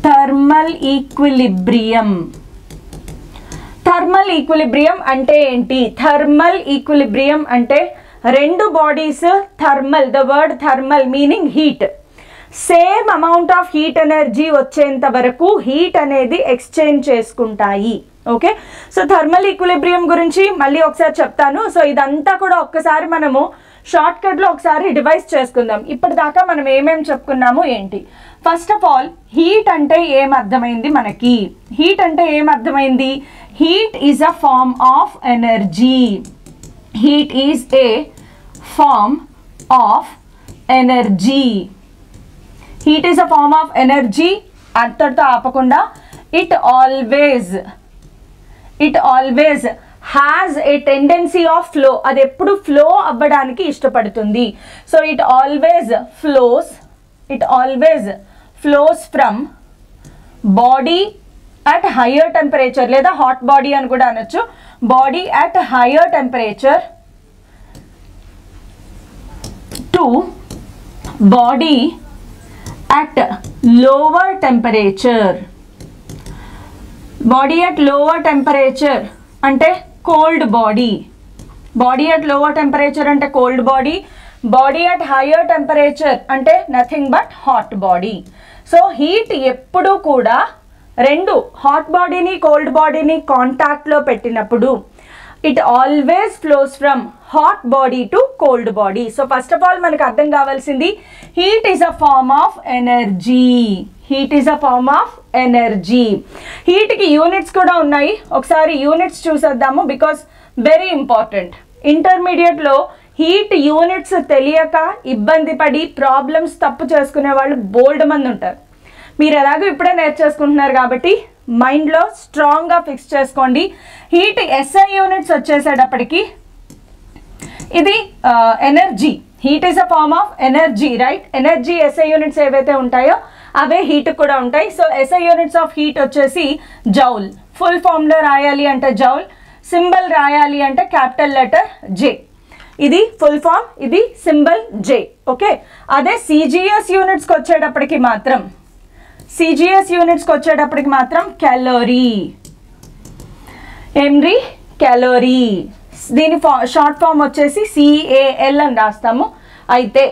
Thermal equilibrium అంటే ఏంటి? Thermal equilibrium అంటే రెండు bodies thermal, the word thermal meaning heat. Same amount of heat energy వచ్చేంత వరకు హీట్ అనేది ఎక్స్చేంజ్ చేసుకుంటాయి. ఓకే, సో థర్మల్ ఈక్విలిబ్రియం గురించి మళ్ళీ ఒకసారి చెప్తాను. సో ఇదంతా కూడా ఒక్కసారి మనము షార్ట్ కట్లో ఒకసారి డివైస్ చేసుకుందాం. ఇప్పటిదాకా మనం ఏమేమి చెప్పుకున్నాము ఏంటి. ఫస్ట్ ఆఫ్ ఆల్ హీట్ అంటే ఏం అర్థమైంది మనకి? హీట్ అంటే ఏం అర్థమైంది? Heat is a form of energy. Heat is a form of energy. Heat is a form of energy. అంతటితో ఆపకుండా it always has a tendency of flow. అది ఎప్పుడు ఫ్లో అవ్వడానికి ఇష్టపడుతుంది. So it always flows from body at higher temperature, లేదా hot body అని కూడా అనొచ్చు. Body at higher temperature to body at lower temperature. Body at lower temperature అంటే cold body. Body at lower temperature అంటే cold body. Body at higher temperature అంటే nothing but hot body. So heat ఎప్పుడు కూడా రెండు hot బాడీని cold బాడీని కాంటాక్ట్లో పెట్టినప్పుడు it always flows from hot body to cold body. So first of all మనకు అర్థం కావాల్సింది heat is a form of energy. Heat is a form of energy. హీట్కి యూనిట్స్ కూడా ఉన్నాయి. ఒకసారి యూనిట్స్ చూసేద్దాము, బికాస్ వెరీ ఇంపార్టెంట్. ఇంటర్మీడియట్లో హీట్ యూనిట్స్ తెలియక ఇబ్బంది పడి ప్రాబ్లమ్స్ తప్పు చేసుకునే వాళ్ళు బోల్డ్ మంది ఉంటారు. మీరు ఎలాగో ఇప్పుడే నేర్చేసుకుంటున్నారు కాబట్టి మైండ్లో స్ట్రాంగ్గా ఫిక్స్ చేసుకోండి. హీట్ ఎస్ఐ యూనిట్స్ వచ్చేసేటప్పటికి ఇది energy. Heat is a form of energy, right? Energy SI units ఏవైతే ఉంటాయో అవే హీట్ కూడా ఉంటాయి. So SI units of heat వచ్చేసి జౌల్. ఫుల్ ఫామ్లో రాయాలి అంటే జౌల్, సింబల్ రాయాలి అంటే క్యాపిటల్ లెటర్ జే. ఇది ఫుల్ ఫామ్, ఇది సింబల్ జే. ఓకే, అదే సిజిఎస్ యూనిట్స్కి వచ్చేటప్పటికి మాత్రం క్యాలోరీ. ఏమ్రీ? క్యాలోరీ. దీని షార్ట్ ఫామ్ వచ్చేసి CAL అని రాస్తాము. అయితే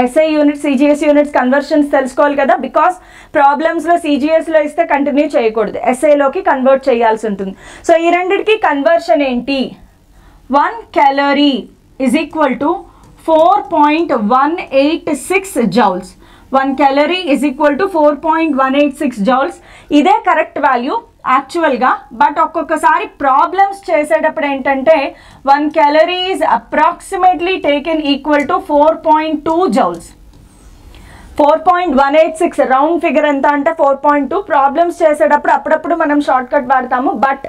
SI unit CGS units conversions తెలుసుకోవాలి కదా, బికాస్ ప్రాబ్లమ్స్లో సిజిఎస్లో ఇస్తే కంటిన్యూ చేయకూడదు, ఎస్ఐలోకి కన్వర్ట్ చేయాల్సి ఉంటుంది. సో ఈ రెండింటికి కన్వర్షన్ ఏంటి? 1 calorie is equal to 4.186 joules. 1 calorie is equal to 4.186 joules. ఇదే కరెక్ట్ వాల్యూ యాక్చువల్గా. బట్ ఒక్కొక్కసారి ప్రాబ్లమ్స్ చేసేటప్పుడు ఏంటంటే 1 calorie is approximately taken equal to 4.2 joules. 4.186 round figure ఎంత అంటే 4.2. ప్రాబ్లమ్స్ చేసేటప్పుడు అప్పుడప్పుడు మనం షార్ట్ కట్ వాడతాము, బట్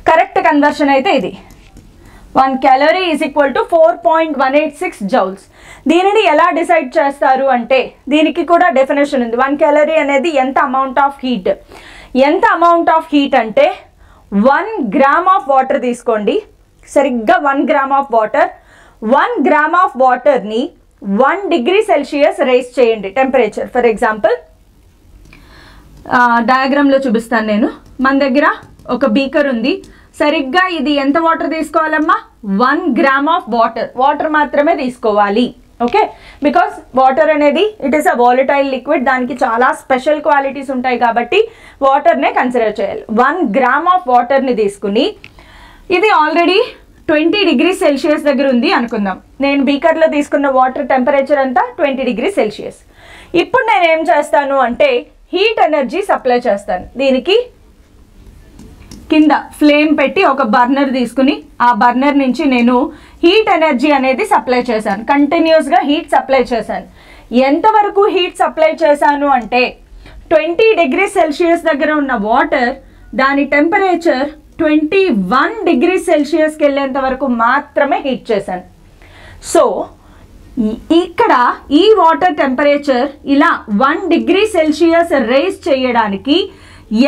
కరెక్ట్ కన్వర్షన్ అయితే ఇది. 1 calorie is equal to 4.186 joules. దీనిని ఎలా డిసైడ్ చేస్తారు అంటే దీనికి కూడా డెఫినేషన్ ఉంది. 1 calorie అనేది ఎంత అమౌంట్ ఆఫ్ హీట్. ఎంత అమౌంట్ ఆఫ్ హీట్ అంటే 1 గ్రామ్ ఆఫ్ వాటర్ తీసుకోండి, సరిగ్గా 1 gram of water. 1 gram of వాటర్ని 1 degree సెల్సియస్ రైజ్ చేయండి టెంపరేచర్. ఫర్ ఎగ్జాంపుల్ డయాగ్రామ్లో చూపిస్తాను నేను. మన దగ్గర ఒక బీకర్ ఉంది, సరిగ్గా ఇది ఎంత వాటర్ తీసుకోవాలమ్మా? 1 గ్రామ్ ఆఫ్ వాటర్ మాత్రమే తీసుకోవాలి. ఓకే, బికాస్ వాటర్ అనేది it is a volatile liquid, దానికి చాలా స్పెషల్ క్వాలిటీస్ ఉంటాయి కాబట్టి వాటర్నే కన్సిడర్ చేయాలి. 1 గ్రామ్ ఆఫ్ వాటర్ని తీసుకుని, ఇది ఆల్రెడీ 20 degrees సెల్సియస్ దగ్గర ఉంది అనుకుందాం. నేను బీకర్లో తీసుకున్న వాటర్ టెంపరేచర్ అంతా 20 degrees సెల్సియస్. ఇప్పుడు నేను ఏం చేస్తాను అంటే హీట్ ఎనర్జీ సప్లై చేస్తాను. దీనికి కింద ఫ్లేమ్ పెట్టి ఒక బర్నర్ తీసుకుని ఆ బర్నర్ నుంచి నేను హీట్ ఎనర్జీ అనేది సప్లై చేశాను. కంటిన్యూస్గా హీట్ సప్లై చేశాను. ఎంతవరకు హీట్ సప్లై చేశాను అంటే 20 degrees సెల్సియస్ దగ్గర ఉన్న వాటర్ దాని టెంపరేచర్ 21 degrees సెల్సియస్కి వెళ్ళేంత వరకు మాత్రమే హీట్ చేశాను. సో ఇక్కడ ఈ వాటర్ టెంపరేచర్ ఇలా 1 degree సెల్సియస్ రైజ్ చేయడానికి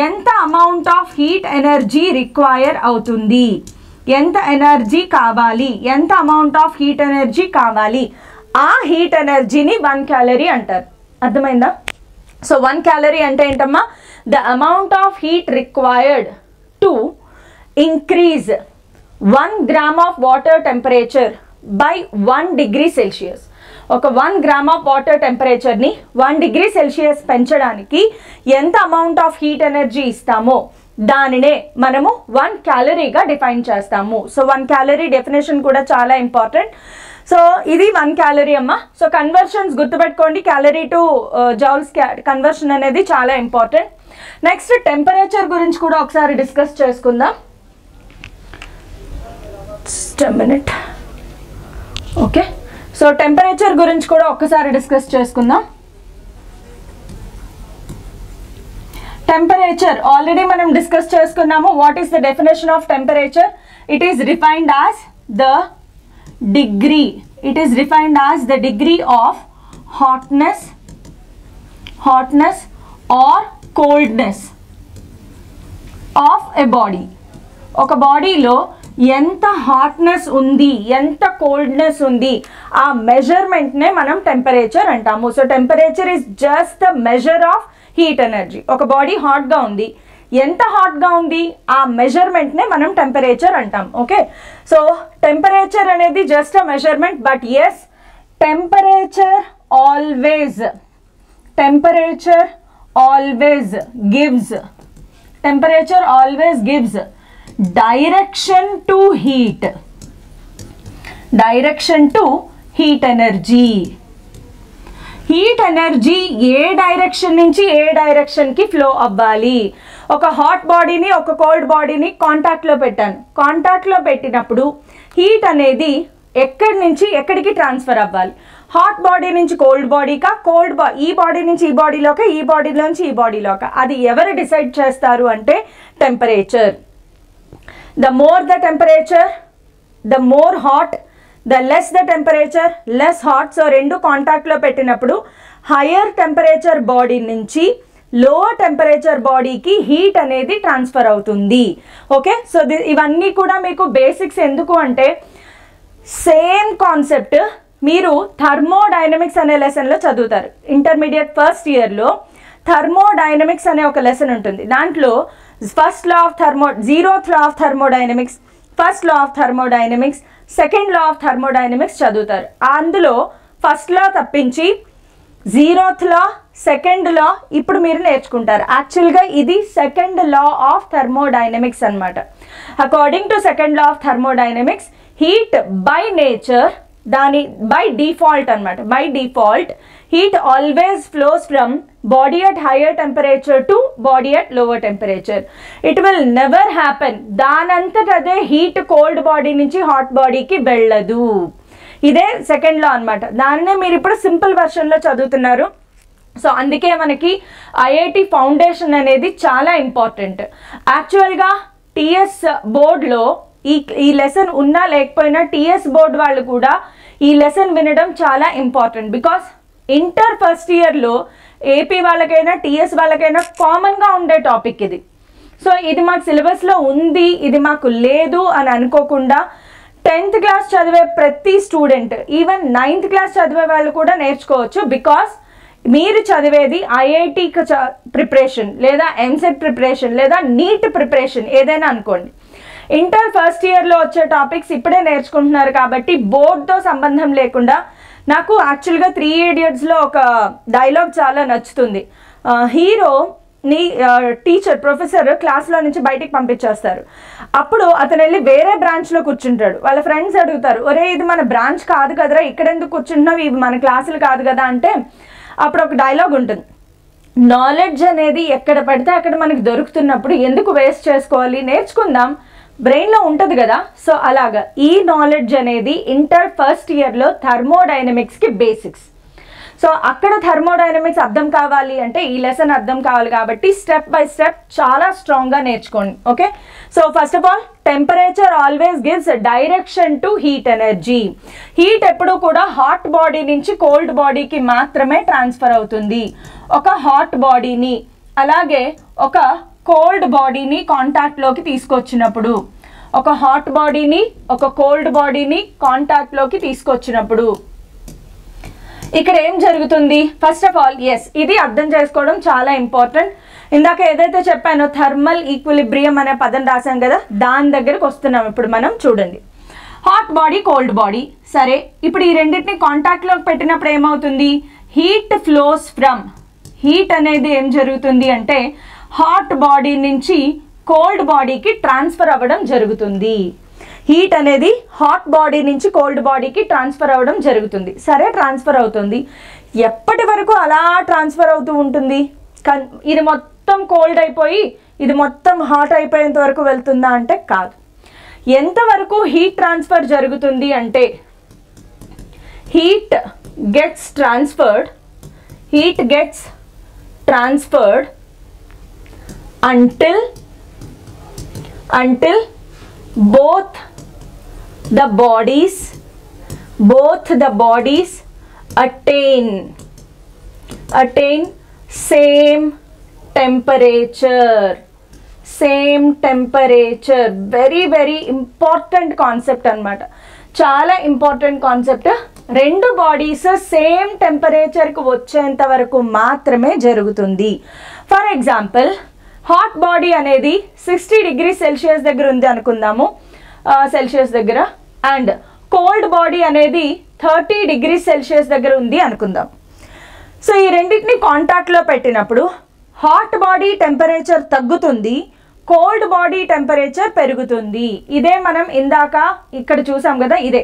ఎంత amount of heat energy require అవుతుంది, ఎంత ఎనర్జీ కావాలి, ఎంత అమౌంట్ ఆఫ్ హీట్ ఎనర్జీ కావాలి, ఆ హీట్ ఎనర్జీని 1 calorie అంటారు. అర్థమైందా? సో 1 calorie అంటే ఏంటమ్మా? The amount of heat required to increase 1 gram of water temperature by 1 degree Celsius. ఒక 1 గ్రామ్ ఆఫ్ వాటర్ టెంపరేచర్ని 1 డిగ్రీ సెల్సియస్ పెంచడానికి ఎంత అమౌంట్ ఆఫ్ హీట్ ఎనర్జీ ఇస్తామో దానినే మనము 1 క్యాలరీగా డిఫైన్ చేస్తాము. సో 1 క్యాలరీ డెఫినేషన్ కూడా చాలా ఇంపార్టెంట్. సో ఇది 1 క్యాలరీ అమ్మ. సో కన్వర్షన్స్ గుర్తుపెట్టుకోండి, క్యాలరీ టు జౌల్స్ కన్వర్షన్ అనేది చాలా ఇంపార్టెంట్. నెక్స్ట్ టెంపరేచర్ గురించి కూడా ఒకసారి డిస్కస్ చేసుకుందాం. Just a minute. Okay, so temperature గురించి కూడా ఒక్కసారి డిస్కస్ చేసుకుందాం. టెంపరేచర్ ఆల్రెడీ మనం డిస్కస్ చేసుకున్నాము. What is the definition of temperature? It is refined as the degree. It is refined as the degree of hotness or coldness of a body. ఒక బాడీలో ఎంత hotness ఉంది, ఎంత కోల్డ్నెస్ ఉంది, ఆ మెజర్మెంట్నే మనం టెంపరేచర్ అంటాము. So temperature is just the measure of heat energy. ఒక బాడీ హాట్గా ఉంది, ఎంత హాట్గా ఉంది, ఆ మెజర్మెంట్నే మనం టెంపరేచర్ అంటాం. ఓకే, సో టెంపరేచర్ అనేది just a measurement. But yes, temperature always gives direction to heat energy. Heat energy ఏ డైరెక్షన్ నుంచి ఏ డైరెక్షన్కి ఫ్లో అవ్వాలి. ఒక హాట్ బాడీని ఒక కోల్డ్ బాడీని కాంటాక్ట్లో పెట్టాను. కాంటాక్ట్లో పెట్టినప్పుడు హీట్ అనేది ఎక్కడి నుంచి ఎక్కడికి ట్రాన్స్ఫర్ అవ్వాలి? హాట్ బాడీ నుంచి కోల్డ్ బాడీకా, ఈ బాడీ నుంచి ఈ బాడీలోకి, ఈ బాడీలోంచి ఈ బాడీలోకి. అది ఎవరు డిసైడ్ చేస్తారు అంటే temperature. The more the temperature, the more hot, the less the temperature, less hot. So రెండు కాంటాక్ట్లో పెట్టినప్పుడు హయ్యర్ టెంపరేచర్ బాడీ నుంచి లోవర్ టెంపరేచర్ బాడీకి హీట్ అనేది ట్రాన్స్ఫర్ అవుతుంది. ఓకే, సో ఇవన్నీ కూడా మీకు బేసిక్స్. ఎందుకు అంటే సేమ్ కాన్సెప్ట్ మీరు థర్మోడైనమిక్స్ అనే లెసన్లో చదువుతారు. ఇంటర్మీడియట్ ఫస్ట్ ఇయర్లో థర్మోడైనమిక్స్ అనే ఒక లెసన్ ఉంటుంది. దాంట్లో first law of zeroth law of thermodynamics, first law of thermodynamics, second law of thermodynamics చదువుతారు. అందులో ఫస్ట్ లా తప్పించి జీరోత్ లా, సెకండ్ లా ఇప్పుడు మీరు నేర్చుకుంటారు. యాక్చువల్గా ఇది సెకండ్ లా ఆఫ్ థర్మోడైనమిక్స్ అనమాట. According to second law of thermodynamics, heat by nature by default అనమాట. By default heat always flows from body at higher temperature to body at lower temperature. It will never happen దానంతట అదే heat cold body నుంచి hot బాడీకి వెళ్ళదు. ఇదే second లా అనమాట. దాన్నే మీరు ఇప్పుడు సింపుల్ వెర్షన్లో చదువుతున్నారు. సో అందుకే మనకి ఐఐటి ఫౌండేషన్ అనేది చాలా ఇంపార్టెంట్. యాక్చువల్గా టిఎస్ బోర్డ్లో ఈ లెసన్ ఉన్నా లేకపోయినా టిఎస్ బోర్డ్ వాళ్ళు కూడా ఈ లెసన్ వినడం చాలా ఇంపార్టెంట్. బికాస్ ఇంటర్ ఫస్ట్ ఇయర్లో ఏపీ వాళ్ళకైనా టిఎస్ వాళ్ళకైనా కామన్గా ఉండే టాపిక్ ఇది. సో ఇది మాకు సిలబస్లో ఉంది, ఇది మాకు లేదు అని అనుకోకుండా 10th క్లాస్ చదివే ప్రతి స్టూడెంట్, ఈవెన్ 9th క్లాస్ చదివే వాళ్ళు కూడా నేర్చుకోవచ్చు. బికాస్ మీరు చదివేది ఐఐటి ప్రిపరేషన్ లేదా ఎంసెట్ ప్రిపరేషన్ లేదా నీట్ ప్రిపరేషన్ ఏదైనా అనుకోండి. ఇంటర్ ఫస్ట్ ఇయర్లో వచ్చే టాపిక్స్ ఇప్పుడే నేర్చుకుంటున్నారు కాబట్టి బోర్డ్తో సంబంధం లేకుండా. నాకు యాక్చువల్గా 3 Idiotsలో ఒక డైలాగ్ చాలా నచ్చుతుంది. హీరోని టీచర్ ప్రొఫెసర్ క్లాస్లో నుంచి బయటికి పంపించేస్తారు. అప్పుడు అతను వెళ్ళి వేరే బ్రాంచ్లో కూర్చుంటాడు. వాళ్ళ ఫ్రెండ్స్ అడుగుతారు, ఒరే ఇది మన బ్రాంచ్ కాదు కదరా, ఇక్కడ ఎందుకు కూర్చుంటున్నావు, ఇవి మన క్లాసులు కాదు కదా అంటే అప్పుడు ఒక డైలాగ్ ఉంటుంది, నాలెడ్జ్ అనేది ఎక్కడ పడితే అక్కడ మనకి దొరుకుతున్నప్పుడు ఎందుకు వేస్ట్ చేసుకోవాలి, నేర్చుకుందాం, బ్రెయిన్లో ఉంటుంది కదా. సో అలాగా ఈ నాలెడ్జ్ అనేది ఇంటర్ ఫస్ట్ ఇయర్లో థర్మోడైనమిక్స్కి బేసిక్స్. సో అక్కడ థర్మోడైనమిక్స్ అర్థం కావాలి అంటే ఈ లెసన్ అర్థం కావాలి కాబట్టి స్టెప్ బై స్టెప్ చాలా స్ట్రాంగ్గా నేర్చుకోండి. Okay, so first of all temperature always gives direction to heat energy. Heat ఎప్పుడు కూడా హాట్ బాడీ నుంచి కోల్డ్ బాడీకి మాత్రమే ట్రాన్స్ఫర్ అవుతుంది. ఒక హాట్ బాడీని అలాగే ఒక కోల్డ్ బాడీని కాంటాక్ట్లోకి తీసుకొచ్చినప్పుడు, ఒక హాట్ బాడీని ఒక కోల్డ్ బాడీని కాంటాక్ట్లోకి తీసుకొచ్చినప్పుడు ఇక్కడ ఏం జరుగుతుంది? ఫస్ట్ ఆఫ్ ఆల్ ఇది అర్థం చేసుకోవడం చాలా ఇంపార్టెంట్. ఇందాక ఏదైతే చెప్పానో థర్మల్ ఈక్విలిబ్రియం అనే పదం రాసాం కదా, దాని దగ్గరకు వస్తున్నాం ఇప్పుడు మనం. చూడండి, హాట్ బాడీ కోల్డ్ బాడీ. సరే, ఇప్పుడు ఈ రెండింటిని కాంటాక్ట్లోకి పెట్టినప్పుడు ఏమవుతుంది? హీట్ ఫ్లోస్ ఫ్రమ్, హీట్ అనేది ఏం జరుగుతుంది అంటే హాట్ బాడీ నుంచి కోల్డ్ బాడీకి ట్రాన్స్ఫర్ అవ్వడం జరుగుతుంది. హీట్ అనేది హాట్ బాడీ నుంచి కోల్డ్ బాడీకి ట్రాన్స్ఫర్ అవ్వడం జరుగుతుంది. సరే, ట్రాన్స్ఫర్ అవుతుంది. ఎప్పటి వరకు అలా ట్రాన్స్ఫర్ అవుతూ ఉంటుంది? ఇది మొత్తం కోల్డ్ అయిపోయి ఇది మొత్తం హాట్ అయిపోయేంత వరకు వెళ్తుందా అంటే కాదు. ఎంతవరకు హీట్ ట్రాన్స్ఫర్ జరుగుతుంది అంటే heat gets transferred until both the bodies attain same temperature. Very very important concept అన్నమాట. చాలా ఇంపార్టెంట్ కాన్సెప్ట్. రెండు బాడీస్ సేమ్ టెంపరేచర్కి వచ్చేంత వరకు మాత్రమే జరుగుతుంది. ఫర్ ఎగ్జాంపుల్, హాట్ బాడీ అనేది 60 degrees Celsius దగ్గర ఉంది అనుకుందాము, సెల్సియస్ దగ్గర, అండ్ కోల్డ్ బాడీ అనేది 30 degrees Celsius దగ్గర ఉంది అనుకుందాం. సో ఈ రెండింటిని కాంటాక్ట్లో పెట్టినప్పుడు హాట్ బాడీ టెంపరేచర్ తగ్గుతుంది, కోల్డ్ బాడీ టెంపరేచర్ పెరుగుతుంది. ఇదే మనం ఇందాక ఇక్కడ చూసాం కదా, ఇదే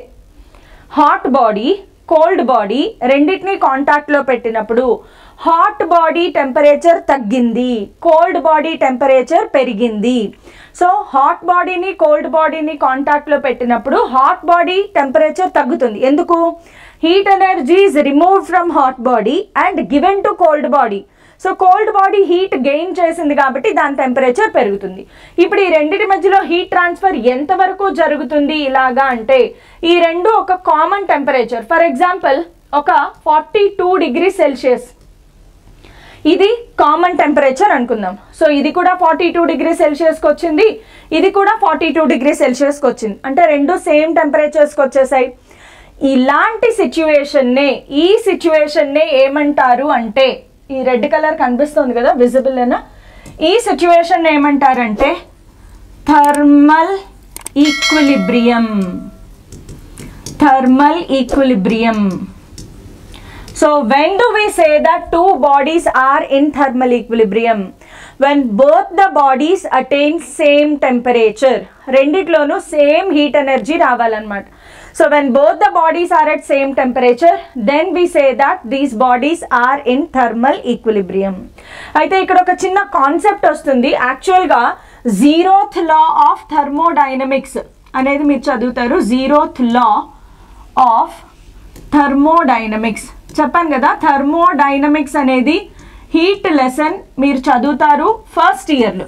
హాట్ బాడీ కోల్డ్ బాడీ రెండింటిని కాంటాక్ట్లో పెట్టినప్పుడు హాట్ బాడీ టెంపరేచర్ తగ్గింది, కోల్డ్ బాడీ టెంపరేచర్ పెరిగింది. సో హాట్ బాడీని కోల్డ్ బాడీని కాంటాక్ట్లో పెట్టినప్పుడు హాట్ బాడీ టెంపరేచర్ తగ్గుతుంది. ఎందుకు? Heat energy is removed from hot body and given to cold body. So cold body heat gain చేసింది కాబట్టి దాని టెంపరేచర్ పెరుగుతుంది. ఇప్పుడు ఈ రెండింటి మధ్యలో హీట్ ట్రాన్స్ఫర్ ఎంతవరకు జరుగుతుంది ఇలాగా అంటే ఈ రెండు ఒక కామన్ టెంపరేచర్. ఫర్ ఎగ్జాంపుల్, ఒక 42 degrees Celsius ఇది కామన్ టెంపరేచర్ అనుకుందాం. సో ఇది కూడా 42 degrees Celsiusకి వచ్చింది, ఇది కూడా 42 degrees Celsiusకి వచ్చింది. అంటే రెండు సేమ్ టెంపరేచర్స్కి వచ్చేసాయి. ఇలాంటి ఈ సిచ్యువేషన్నే ఏమంటారు అంటే, ఈ రెడ్ కలర్ కనిపిస్తుంది కదా విజిబుల్ అయినా, ఈ సిచ్యువేషన్ ఏమంటారంటే thermal equilibrium. So when do we say that two bodies are in thermal equilibrium? When both the bodies attain same temperature. రెండిట్లోనూ సేమ్ హీట్ ఎనర్జీ రావాలన్నమాట. So when both the bodies are at same temperature, then we say that these bodies are in thermal equilibrium. అయితే ఇక్కడ ఒక చిన్న concept వస్తుంది. యాక్చువల్గా 0th law of thermodynamics అనేది మీరు చదువుతారు. 0th law of thermodynamics చెప్పాను కదా. థర్మోడైనమిక్స్ అనేది హీట్ లెసన్ మీరు చదువుతారు ఫస్ట్ ఇయర్లో,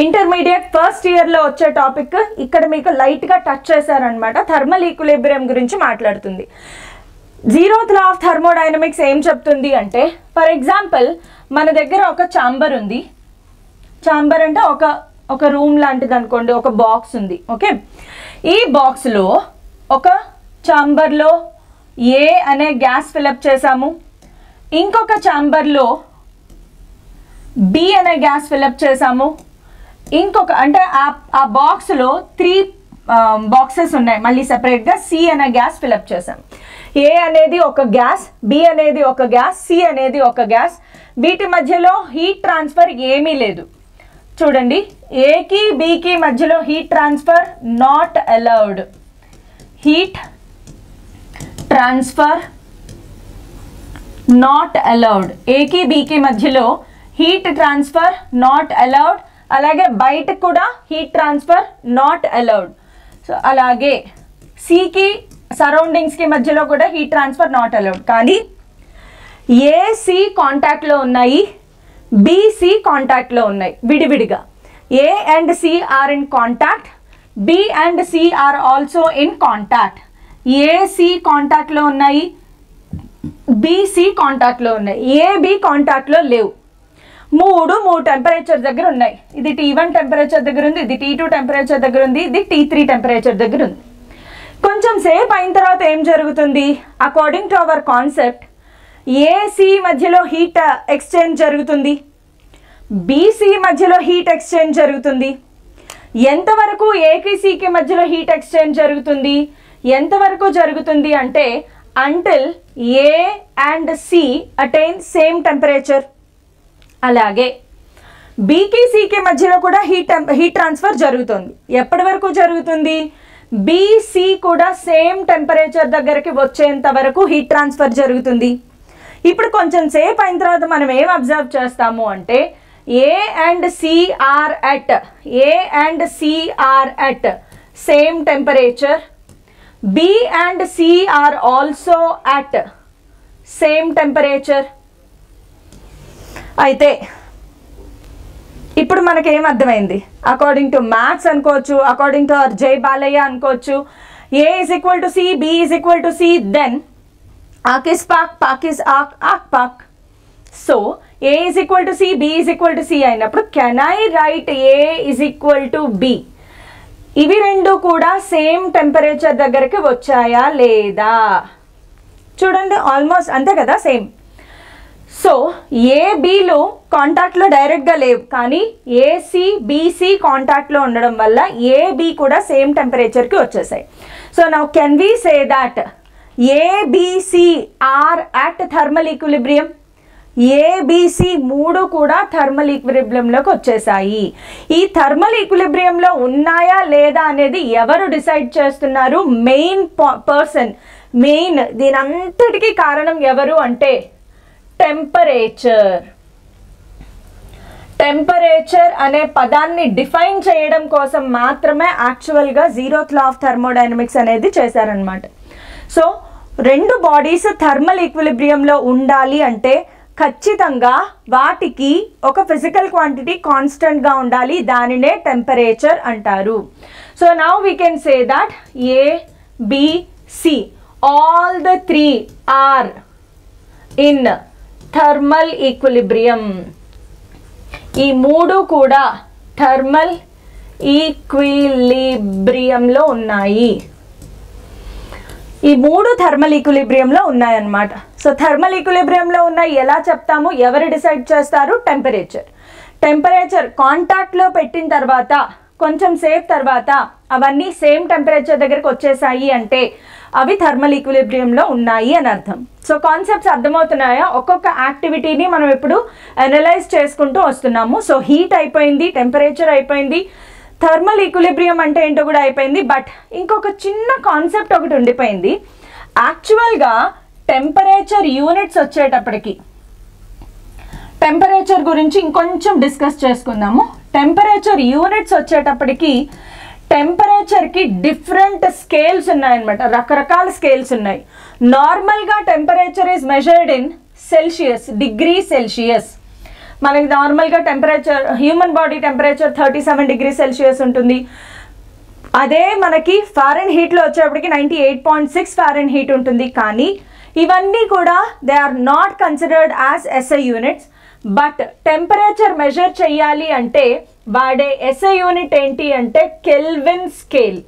ఇంటర్మీడియట్ ఫస్ట్ ఇయర్లో వచ్చే టాపిక్. ఇక్కడ మీకు లైట్గా టచ్ చేశారనమాట. థర్మల్ ఈక్విలిబ్రియం గురించి మాట్లాడుతుంది. 0th law of thermodynamics ఏం చెప్తుంది అంటే, ఫర్ ఎగ్జాంపుల్ మన దగ్గర ఒక ఛాంబర్ ఉంది. ఛాంబర్ అంటే ఒక రూమ్ లాంటిది అనుకోండి, ఒక బాక్స్ ఉంది. ఓకే, ఈ బాక్స్లో ఒక ఛాంబర్లో ఏ అనే గ్యాస్ ఫిలప్ చేసాము, ఇంకొక ఛాంబర్లో బి అనే గ్యాస్ ఫిలప్ చేసాము, ఇంకొక అంటే ఆ బాక్స్లో 3 బాక్సెస్ ఉన్నాయి మళ్ళీ సెపరేట్గా. సి అనే గ్యాస్ ఫిలప్ చేసాం. ఏ అనేది ఒక గ్యాస్, బి అనేది ఒక గ్యాస్, సి అనేది ఒక గ్యాస్. వీటి మధ్యలో హీట్ ట్రాన్స్ఫర్ ఏమీ లేదు. చూడండి, ఏకి బికి మధ్యలో heat transfer not allowed. Heat transfer not allowed. ఏకి బికి మధ్యలో హీట్ ట్రాన్స్ఫర్ నాట్ అలౌడ్. అలాగే బయటకు కూడా heat transfer not allowed. So అలాగే సికి సరౌండింగ్స్కి మధ్యలో కూడా హీట్ ట్రాన్స్ఫర్ నాట్ అలౌడ్. కానీ ఏసి కాంటాక్ట్లో ఉన్నాయి, బిసి కాంటాక్ట్లో ఉన్నాయి విడివిడిగా. A and C are in contact, B and C are also in contact. AC కాంటాక్ట్లో ఉన్నాయి, బిసి కాంటాక్ట్లో ఉన్నాయి, ఏబి కాంటాక్ట్లో లేవు. మూడు టెంపరేచర్ దగ్గర ఉన్నాయి. ఇది T1 టెంపరేచర్ దగ్గర ఉంది, ఇది T2 టెంపరేచర్ దగ్గర ఉంది, ఇది T3 టెంపరేచర్ దగ్గర ఉంది. కొంచెం సేపు అయిన తర్వాత ఏం జరుగుతుంది? అకార్డింగ్ టు అవర్ కాన్సెప్ట్, ఏసి మధ్యలో హీట్ ఎక్స్చేంజ్ జరుగుతుంది, బీసీ మధ్యలో హీట్ ఎక్స్చేంజ్ జరుగుతుంది, ఎంతవరకు ఏకి సికి మధ్యలో హీట్ ఎక్స్చేంజ్ జరుగుతుంది, ఎంతవరకు జరుగుతుంది అంటే until A and C attain same temperature. అలాగే బీకి సికి మధ్యలో కూడా హీట్ ట్రాన్స్ఫర్ జరుగుతుంది. ఎప్పటి వరకు జరుగుతుంది, బీసీ కూడా సేమ్ టెంపరేచర్ దగ్గరికి వచ్చేంత వరకు హీట్ ట్రాన్స్ఫర్ జరుగుతుంది. ఇప్పుడు కొంచెం సేపు అయిన తర్వాత మనం ఏం అబ్జర్వ్ చేస్తాము అంటే A and C are at same temperature, B and C are also at same temperature. అయితే ఇప్పుడు మనకేం అర్థమైంది, అకార్డింగ్ టు మ్యాథ్స్ అనుకోవచ్చు, according to our Jai Balayya అనుకోవచ్చు, A is equal to C, B is equal to C, then ఆక్ is పాక్, పాక్ is ఆక్, ఆక్ పాక్. So A is equal to C, B is equal to C అయినప్పుడు can I write A is equal to be? ఇవి రెండు కూడా సేమ్ టెంపరేచర్ దగ్గరికి వచ్చాయా లేదా? చూడండి, ఆల్మోస్ట్ అంతే కదా, సేమ్. సో ఏ బిలు కాంటాక్ట్లో డైరెక్ట్గా లేవు, కానీ ఏసి బీసీ కాంటాక్ట్లో ఉండడం వల్ల ఏ బి కూడా సేమ్ టెంపరేచర్కి వచ్చేసాయి. So now can we say that ABC are at thermal equilibrium? ABC మూడు కూడా థర్మల్ ఈక్విలిబ్రియంలోకి వచ్చేసాయి. ఈ థర్మల్ ఈక్విలిబ్రియంలో ఉన్నాయా లేదా అనేది ఎవరు డిసైడ్ చేస్తున్నారు? మెయిన్ పర్సన్, మెయిన్ దీని అంతటికీ కారణం ఎవరు అంటే టెంపరేచర్. టెంపరేచర్ అనే పదాన్ని డిఫైన్ చేయడం కోసం మాత్రమే యాక్చువల్గా జీరోత్ లా ఆఫ్ థర్మోడైనమిక్స్ అనేది చేశారనమాట. సో రెండు బాడీస్ థర్మల్ ఈక్విలిబ్రియంలో ఉండాలి అంటే ఖచ్చితంగా వాటికి ఒక ఫిజికల్ క్వాంటిటీ కాన్స్టెంట్గా ఉండాలి, దానినే టెంపరేచర్ అంటారు. So now we can say that A B C all the three are in thermal equilibrium. ఈ మూడు కూడా థర్మల్ ఈక్విలిబ్రియంలో ఉన్నాయి. ఈ మూడు థర్మల్ ఈక్విలిబ్రియంలో ఉన్నాయన్నమాట. సో థర్మల్ ఈక్విలిబ్రియంలో ఉన్నాయి ఎలా చెప్తాము? ఎవరు డిసైడ్ చేస్తారు? టెంపరేచర్. టెంపరేచర్ కాంటాక్ట్లో పెట్టిన తర్వాత కొంచెం సేపు తర్వాత అవన్నీ సేమ్ టెంపరేచర్ దగ్గరికి వచ్చేసాయి అంటే అవి థర్మల్ ఈక్విలిబ్రియంలో ఉన్నాయి అని అర్థం. సో కాన్సెప్ట్స్ అర్థమవుతున్నాయా? ఒక్కొక్క యాక్టివిటీని మనం ఇప్పుడు అనలైజ్ చేసుకుంటూ వస్తున్నాము. సో హీట్ అయిపోయింది, టెంపరేచర్ అయిపోయింది, థర్మల్ ఈక్విలిబ్రియం అంటే ఏంటో కూడా అయిపోయింది. బట్ ఇంకొక చిన్న కాన్సెప్ట్ ఒకటి ఉండిపోయింది. యాక్చువల్గా టెంపరేచర్ యూనిట్స్ వచ్చేటప్పటికి టెంపరేచర్ గురించి ఇంకొంచెం డిస్కస్ చేసుకుందాము. టెంపరేచర్ యూనిట్స్ వచ్చేటప్పటికి టెంపరేచర్కి డిఫరెంట్ స్కేల్స్ ఉన్నాయన్నమాట, రకరకాల స్కేల్స్ ఉన్నాయి. నార్మల్గా temperature is measured in Celsius, degree Celsius. మనకి నార్మల్గా temperature, human body temperature 37 degree Celsius ఉంటుంది. అదే మనకి ఫారెన్ హీట్లో వచ్చేప్పటికి 98.6 ఫారెన్ హీట్ ఉంటుంది. కానీ ఇవన్నీ కూడా they are not considered as SI units. But temperature measure చేయాలి అంటే వాడే ఎస్ఐ యూనిట్ ఏంటి అంటే కెల్విన్ స్కేల్.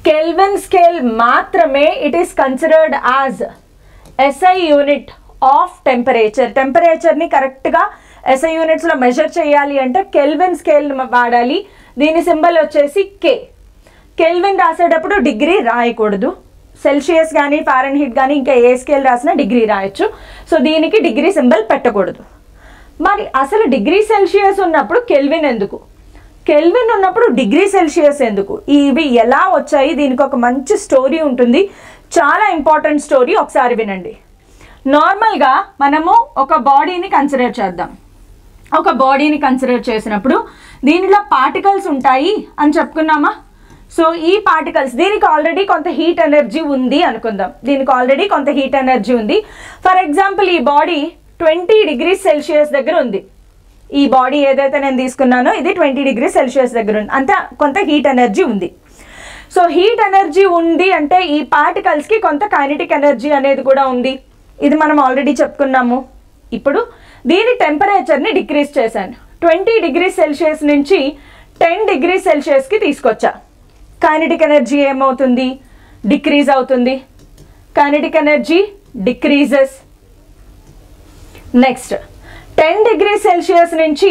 కెల్విన్ స్కేల్ మాత్రమే it is considered as SI unit of temperature. టెంపరేచర్ని కరెక్ట్గా ఎస్ఐ యూనిట్స్లో మెజర్ చేయాలి అంటే కెల్విన్ స్కేల్ వాడాలి. దీని సింబల్ వచ్చేసి కే. కెల్విన్ రాసేటప్పుడు డిగ్రీ రాయకూడదు. సెల్సియస్ కానీ ఫారెన్ హీట్ కానీ ఇంకా ఏ స్కేల్ రాసినా డిగ్రీ రాయొచ్చు. సో దీనికి డిగ్రీ సింబల్ పెట్టకూడదు. మరి అసలు డిగ్రీ సెల్సియస్ ఉన్నప్పుడు కెల్విన్ ఎందుకు, కెల్విన్ ఉన్నప్పుడు డిగ్రీ సెల్సియస్ ఎందుకు, ఇవి ఎలా వచ్చాయి? దీనికి ఒక మంచి స్టోరీ ఉంటుంది, చాలా ఇంపార్టెంట్ స్టోరీ. ఒకసారి వినండి. నార్మల్గా మనము ఒక బాడీని కన్సిడర్ చేద్దాం. ఒక బాడీని కన్సిడర్ చేసినప్పుడు దీనిలో పార్టికల్స్ ఉంటాయి అని చెప్పుకున్నామా? సో ఈ పార్టికల్స్, దీనికి ఆల్రెడీ కొంత హీట్ ఎనర్జీ ఉంది అనుకుందాం. దీనికి ఆల్రెడీ కొంత హీట్ ఎనర్జీ ఉంది. ఫర్ ఎగ్జాంపుల్ ఈ బాడీ 20 డిగ్రీ సెల్సియస్ దగ్గర ఉంది. ఈ బాడీ ఏదైతే నేను తీసుకున్నానో ఇది 20 డిగ్రీ సెల్సియస్ దగ్గర ఉంది. అంతే కొంత హీట్ ఎనర్జీ ఉంది. సో హీట్ ఎనర్జీ ఉంది అంటే ఈ పార్టికల్స్కి కొంత కైనెటిక్ ఎనర్జీ అనేది కూడా ఉంది. ఇది మనం ఆల్రెడీ చెప్పుకున్నాము. ఇప్పుడు దీని టెంపరేచర్ని డిక్రీజ్ చేశాను. 20 డిగ్రీ సెల్సియస్ నుంచి 10 డిగ్రీ సెల్సియస్కి తీసుకొచ్చా. కైనెటిక్ ఎనర్జీ ఏమవుతుంది? డిక్రీజ్ అవుతుంది. Kinetic energy decreases. Next 10 degree Celsius నుంచి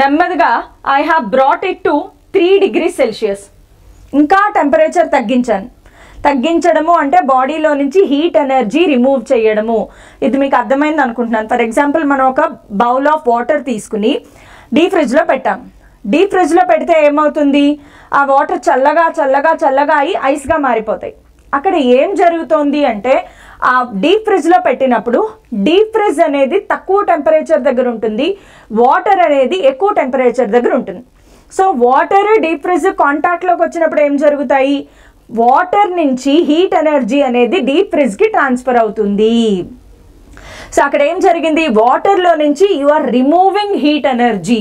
నెమ్మదిగా I have brought it to 3 degrees Celsius. ఇంకా టెంపరేచర్ తగ్గించడము అంటే బాడీలో నుంచి హీట్ ఎనర్జీ రిమూవ్ చేయడము. ఇది మీకు అర్థమైంది అనుకుంటున్నాను. ఫర్ ఎగ్జాంపుల్ మనం ఒక బౌల్ ఆఫ్ వాటర్ తీసుకుని డీప్ ఫ్రిడ్జ్లో పెట్టాం. డీప్ ఫ్రిడ్జ్లో పెడితే ఏమవుతుంది, ఆ వాటర్ చల్లగా అయి ఐస్గా మారిపోతాయి. అక్కడ ఏం జరుగుతోంది అంటే ఆ డీప్ ఫ్రిడ్జ్లో పెట్టినప్పుడు డీప్ ఫ్రిడ్జ్ అనేది తక్కువ టెంపరేచర్ దగ్గర ఉంటుంది, వాటర్ అనేది ఎక్కువ టెంపరేచర్ దగ్గర ఉంటుంది. సో వాటర్ డీప్ ఫ్రిడ్జ్ కాంటాక్ట్లోకి వచ్చినప్పుడు ఏం జరుగుతాయి, వాటర్ నుంచి హీట్ ఎనర్జీ అనేది డీప్ ఫ్రిడ్జ్కి ట్రాన్స్ఫర్ అవుతుంది. సో అక్కడ ఏం జరిగింది, వాటర్లో నుంచి you are removing heat energy.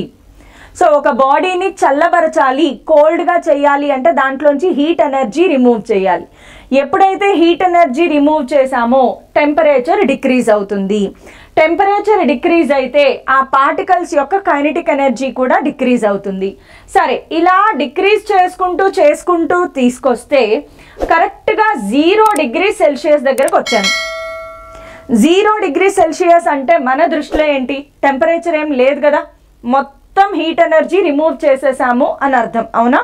So ఒక బాడీని చల్లబరచాలి, కోల్డ్గా చేయాలి అంటే దాంట్లోంచి హీట్ ఎనర్జీ రిమూవ్ చేయాలి. ఎప్పుడైతే హీట్ ఎనర్జీ రిమూవ్ చేసామో టెంపరేచర్ డిక్రీజ్ అవుతుంది. టెంపరేచర్ డిక్రీజ్ అయితే ఆ పార్టికల్స్ యొక్క కైనెటిక్ ఎనర్జీ కూడా డిక్రీజ్ అవుతుంది. సరే, ఇలా డిక్రీజ్ చేసుకుంటూ తీసుకొస్తే కరెక్ట్గా 0 degrees Celsius దగ్గరకు వచ్చాను. 0 degrees Celsius అంటే మన దృష్టిలో ఏంటి, టెంపరేచర్ ఏం లేదు కదా, మొత్తం హీట్ ఎనర్జీ రిమూవ్ చేసేసాము అని అర్థం, అవునా?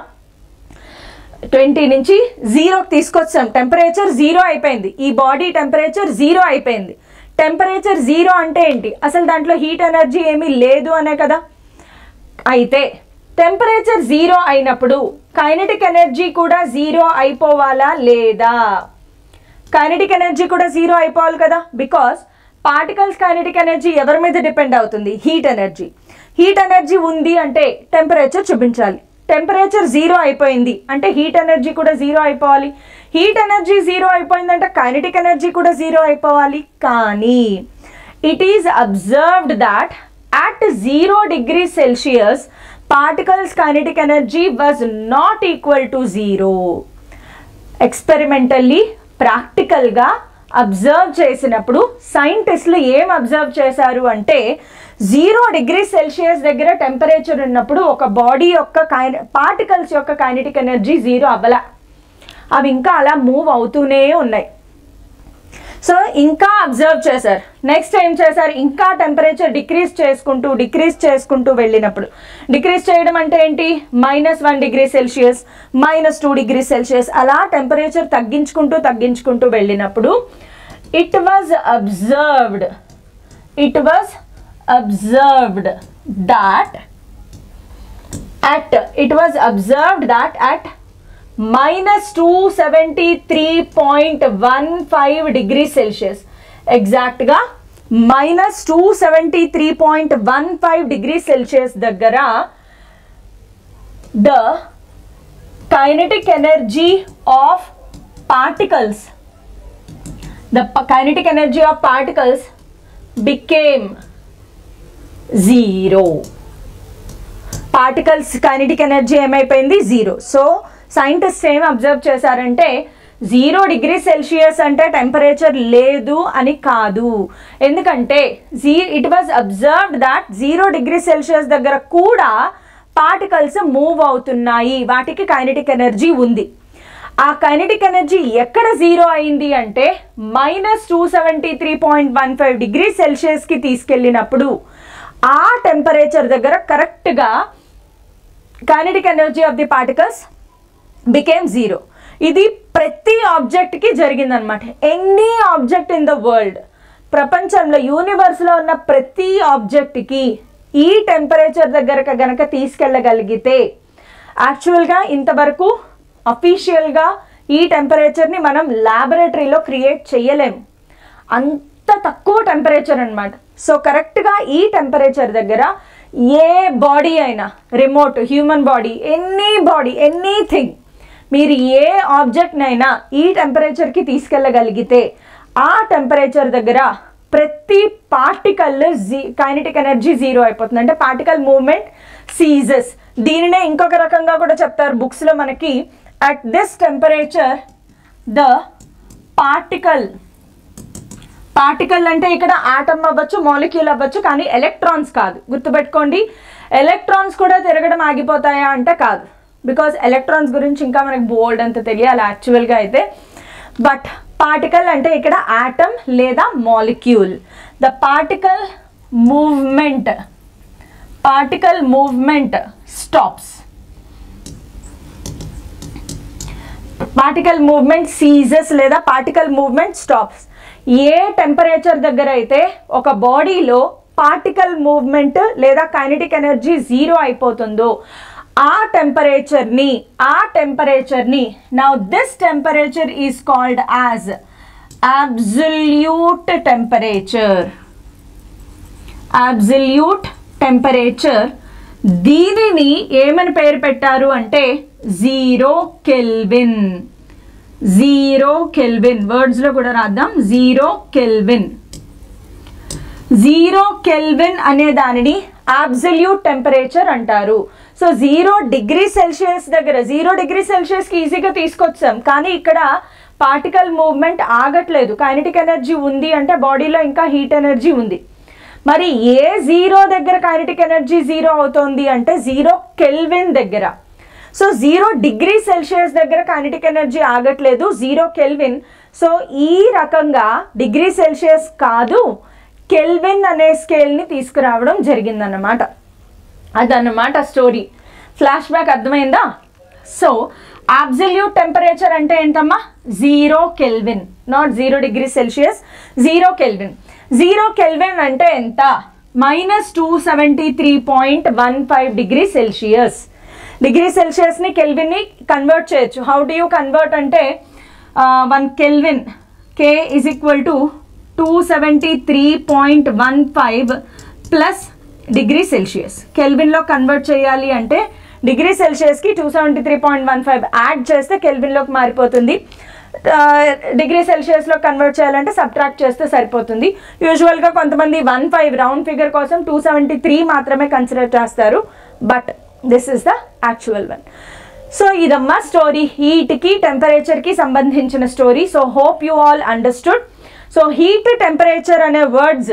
20 నుంచి 0కి తీసుకొచ్చాం, టెంపరేచర్ 0 అయిపోయింది, ఈ బాడీ టెంపరేచర్ 0 అయిపోయింది. టెంపరేచర్ 0 అంటే ఏంటి, అసలు దాంట్లో హీట్ ఎనర్జీ ఏమీ లేదు అనే కదా. అయితే టెంపరేచర్ 0 అయినప్పుడు కైనెటిక్ ఎనర్జీ కూడా 0 అయిపోవాలా లేదా? కైనెటిక్ ఎనర్జీ కూడా 0 అయిపోవాలి కదా, బికాస్ పార్టికల్స్ కైనెటిక్ ఎనర్జీ ఎవరి మీద డిపెండ్ అవుతుంది, హీట్ ఎనర్జీ. హీట్ ఎనర్జీ ఉంది అంటే టెంపరేచర్ చూపించాలి. టెంపరేచర్ 0 అయిపోయింది అంటే హీట్ ఎనర్జీ కూడా 0 అయిపోవాలి. హీట్ ఎనర్జీ 0 అయిపోయిందంటే కైనెటిక్ ఎనర్జీ కూడా 0 అయిపోవాలి. కానీ it is observed that at 0 degrees Celsius particles kinetic energy was not equal to 0. Experimentally ప్రాక్టికల్గా అబ్జర్వ్ చేసినప్పుడు సైంటిస్టులు ఏం అబ్జర్వ్ చేశారు అంటే 0 degrees Celsius దగ్గర టెంపరేచర్ ఉన్నప్పుడు ఒక బాడీ యొక్క పార్టికల్స్ యొక్క కైనెటిక్ ఎనర్జీ 0 అవ్వలా, అవి ఇంకా అలా మూవ్ అవుతూనే ఉన్నాయి. సో ఇంకా అబ్జర్వ్ చేశారు. నెక్స్ట్ ఏం చేశారు, ఇంకా టెంపరేచర్ డిక్రీజ్ చేసుకుంటూ వెళ్ళినప్పుడు, డిక్రీజ్ చేయడం అంటే ఏంటి, -1 degree Celsius, -2 degrees Celsius అలా టెంపరేచర్ తగ్గించుకుంటూ వెళ్ళినప్పుడు it was observed that at -273.15 degrees Celsius, ఎగ్జాక్ట్గా -273.15 degrees Celsius దగ్గర the kinetic energy of particles became 0. Particles kinetic energy ఏమైపోయింది, 0. సో సైంటిస్ట్ ఏం అబ్జర్వ్ చేశారంటే 0 degrees Celsius అంటే టెంపరేచర్ లేదు అని కాదు. ఎందుకంటే it was observed that 0 degrees Celsius దగ్గర కూడా పార్టికల్స్ మూవ్ అవుతున్నాయి, వాటికి కైనెటిక్ ఎనర్జీ ఉంది. ఆ కైనెటిక్ ఎనర్జీ ఎక్కడ 0 అయింది అంటే -273.15 degrees Celsiusకి తీసుకెళ్ళినప్పుడు ఆ టెంపరేచర్ దగ్గర కరెక్ట్గా kinetic energy of the particles became 0. ఇది ప్రతి ఆబ్జెక్ట్కి జరిగిందనమాట. Any object in the world, ప్రపంచంలో యూనివర్స్లో ఉన్న ప్రతి ఆబ్జెక్ట్కి ఈ టెంపరేచర్ దగ్గర గనక తీసుకెళ్ళగలిగితే, యాక్చువల్గా ఇంతవరకు అఫీషియల్గా ఈ టెంపరేచర్ని మనం ల్యాబొరేటరీలో క్రియేట్ చేయలేం, అంత తక్కువ టెంపరేచర్ అనమాట. సో కరెక్ట్గా ఈ టెంపరేచర్ దగ్గర ఏ బాడీ అయినా, రిమోట్ హ్యూమన్ బాడీ, ఎనీథింగ్, మీరు ఏ ఆబ్జెక్ట్నైనా ఈ టెంపరేచర్కి తీసుకెళ్ళగలిగితే ఆ టెంపరేచర్ దగ్గర ప్రతి పార్టికల్ కైనెటిక్ ఎనర్జీ 0 అయిపోతుంది. అంటే పార్టికల్ మూవ్మెంట్ సీజెస్. దీనినే ఇంకొక రకంగా కూడా చెప్తారు బుక్స్లో మనకి, at this temperature the particle అంటే ఇక్కడ ఆటమ్ అవ్వచ్చు, మాలిక్యూల్ అవ్వచ్చు, కానీ ఎలక్ట్రాన్స్ కాదు. గుర్తుపెట్టుకోండి, ఎలక్ట్రాన్స్ కూడా తిరగడం ఆగిపోతాయా అంటే కాదు, బికాజ్ ఎలక్ట్రాన్స్ గురించి ఇంకా మనకు బోల్డ్ అంత తెలియాలి యాక్చువల్గా అయితే. బట్ పార్టికల్ అంటే ఇక్కడ ఆటమ్ లేదా molecule. The particle movement particle movement stops. Particle movement ceases లేదా particle movement stops. ఏ టెంపరేచర్ దగ్గర అయితే ఒక బాడీలో పార్టికల్ మూవ్మెంట్ లేదా కైనెటిక్ ఎనర్జీ జీరో అయిపోతుందో ఆ టెంపరేచర్ని now this temperature is called as absolute temperature. Absolute temperature దీనిని ఏమని పేరు పెట్టారు అంటే 0 కెల్విన్. 0 కెల్విన్ వర్డ్స్లో కూడా రాద్దాం. 0 కెల్విన్. 0 కెల్విన్ అనే దానిని అబ్సల్యూట్ టెంపరేచర్ అంటారు. సో 0 డిగ్రీ సెల్సియస్ దగ్గర 0 డిగ్రీ సెల్సియస్కి ఈజీగా తీసుకొచ్చాం, కానీ ఇక్కడ పార్టికల్ మూవ్మెంట్ ఆగట్లేదు. కైనెటిక్ ఎనర్జీ ఉంది అంటే బాడీలో ఇంకా హీట్ ఎనర్జీ ఉంది. మరి ఏ 0 దగ్గర కైనెటిక్ ఎనర్జీ 0 అవుతుంది అంటే 0 కెల్విన్ దగ్గర. సో 0 డిగ్రీ సెల్సియస్ దగ్గర కైనెటిక్ ఎనర్జీ ఆగట్లేదు, 0 కెల్విన్. సో ఈ రకంగా డిగ్రీ సెల్సియస్ కాదు, కెల్విన్ అనే స్కేల్ని తీసుకురావడం జరిగిందన్నమాట. అదన్నమాట స్టోరీ. ఫ్లాష్ బ్యాక్ అర్థమైందా? సో అబ్సల్యూట్ టెంపరేచర్ అంటే ఏంటమ్మా? 0 Kelvin, not 0 degree Celsius, 0 Kelvin. 0 Kelvin అంటే ఎంత? -273.15 డిగ్రీ సెల్సియస్. డిగ్రీ సెల్సియస్ని కెల్విన్ని కన్వర్ట్ చేయొచ్చు. హౌ డు యూ కన్వర్ట్ అంటే 1 Kelvin K is equal to 273.15 plus degree Celsius. కెల్విన్లో కన్వర్ట్ చేయాలి అంటే డిగ్రీ సెల్సియస్కి 273.15 యాడ్ చేస్తే కెల్విన్లోకి మారిపోతుంది. డిగ్రీ సెల్సియస్లో కన్వర్ట్ చేయాలంటే సబ్ట్రాక్ట్ చేస్తే సరిపోతుంది. యూజువల్గా కొంతమంది 15 రౌండ్ ఫిగర్ కోసం 273 మాత్రమే కన్సిడర్ చేస్తారు, but this is the actual one. So ఇదమ్మా స్టోరీ, హీట్కి టెంపరేచర్కి సంబంధించిన story. So hope you all understood. So heat temperature అనే వర్డ్స్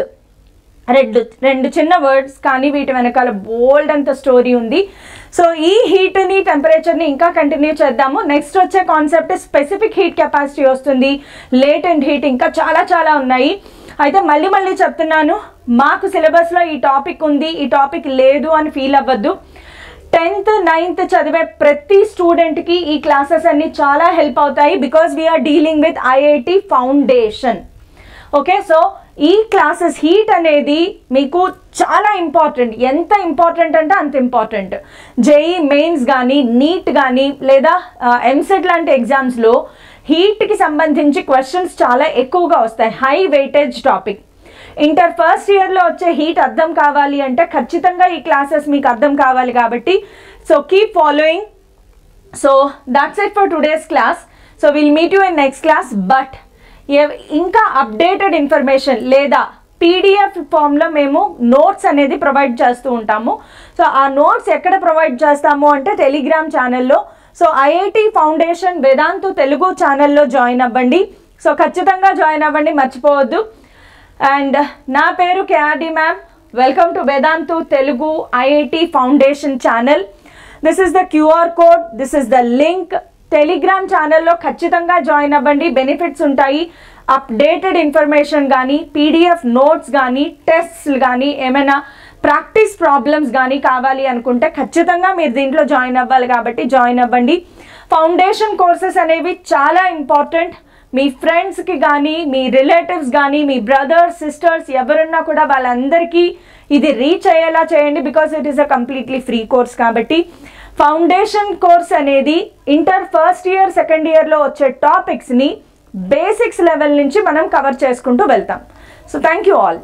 రెండు చిన్న వర్డ్స్, కానీ వీటి వెనకాల బోల్డ్ అంత స్టోరీ ఉంది. సో ఈ హీట్ని టెంపరేచర్ని ఇంకా కంటిన్యూ చేద్దాము. నెక్స్ట్ వచ్చే కాన్సెప్ట్ స్పెసిఫిక్ హీట్ కెపాసిటీ వస్తుంది, లేటెంట్ హీట్, ఇంకా చాలా చాలా ఉన్నాయి. అయితే మళ్ళీ చెప్తున్నాను, మాకు సిలబస్లో ఈ టాపిక్ ఉంది, ఈ టాపిక్ లేదు అని ఫీల్ అవ్వద్దు. 10th 9th చదివే ప్రతి స్టూడెంట్కి ఈ క్లాసెస్ అన్ని చాలా హెల్ప్ అవుతాయి, because we're dealing with IIT foundation. Okay, so ఈ క్లాసెస్ హీట్ అనేది మీకు చాలా ఇంపార్టెంట్. ఎంత ఇంపార్టెంట్ అంటే అంత ఇంపార్టెంట్. జేఈ మెయిన్స్ కానీ, నీట్ కానీ, లేదా ఎంసెట్ లాంటి ఎగ్జామ్స్లో హీట్కి సంబంధించి క్వశ్చన్స్ చాలా ఎక్కువగా వస్తాయి. High weightage topic. Inter first ఇయర్లో వచ్చే హీట్ అర్థం కావాలి అంటే ఖచ్చితంగా ఈ క్లాసెస్ మీకు అర్థం కావాలి కాబట్టి so keep following. So that's it for today's class. So will meet you in next class. But ఇంకా అప్డేటెడ్ ఇన్ఫర్మేషన్ లేదా పీడిఎఫ్ ఫామ్లో మేము నోట్స్ అనేది ప్రొవైడ్ చేస్తూ ఉంటాము. సో ఆ నోట్స్ ఎక్కడ ప్రొవైడ్ చేస్తాము అంటే టెలిగ్రామ్ ఛానల్లో. So IIT foundation Vedantu Telugu ఛానల్లో జాయిన్ అవ్వండి. సో ఖచ్చితంగా జాయిన్ అవ్వండి, మర్చిపోవద్దు. అండ్ నా పేరు KRD ma'am. Welcome to Vedantu Telugu IIT foundation channel. This is the QR code, this is the link. Telegram ఛానల్లో ఖచ్చితంగా జాయిన్ అవ్వండి, బెనిఫిట్స్ ఉంటాయి. అప్డేటెడ్ ఇన్ఫర్మేషన్ కానీ, పీడిఎఫ్ నోట్స్ కానీ, టెస్ట్స్ కానీ, ఏమైనా ప్రాక్టీస్ ప్రాబ్లమ్స్ కానీ కావాలి అనుకుంటే ఖచ్చితంగా మీరు దీంట్లో జాయిన్ అవ్వాలి, కాబట్టి జాయిన్ అవ్వండి. ఫౌండేషన్ కోర్సెస్ అనేవి చాలా ఇంపార్టెంట్. మీ ఫ్రెండ్స్కి కానీ, మీ రిలేటివ్స్ కానీ, మీ బ్రదర్స్ సిస్టర్స్ ఎవరున్నా కూడా వాళ్ళందరికీ ఇది రీచ్ అయ్యేలా చేయండి, because it is a completely free course. కాబట్టి ఫౌండేషన్ కోర్స్ అనేది ఇంటర్ ఫస్ట్ ఇయర్ సెకండ్ ఇయర్లో వచ్చే టాపిక్స్ని బేసిక్స్ లెవెల్ నుంచి మనం కవర్ చేసుకుంటూ వెళ్తాం. So thank you all.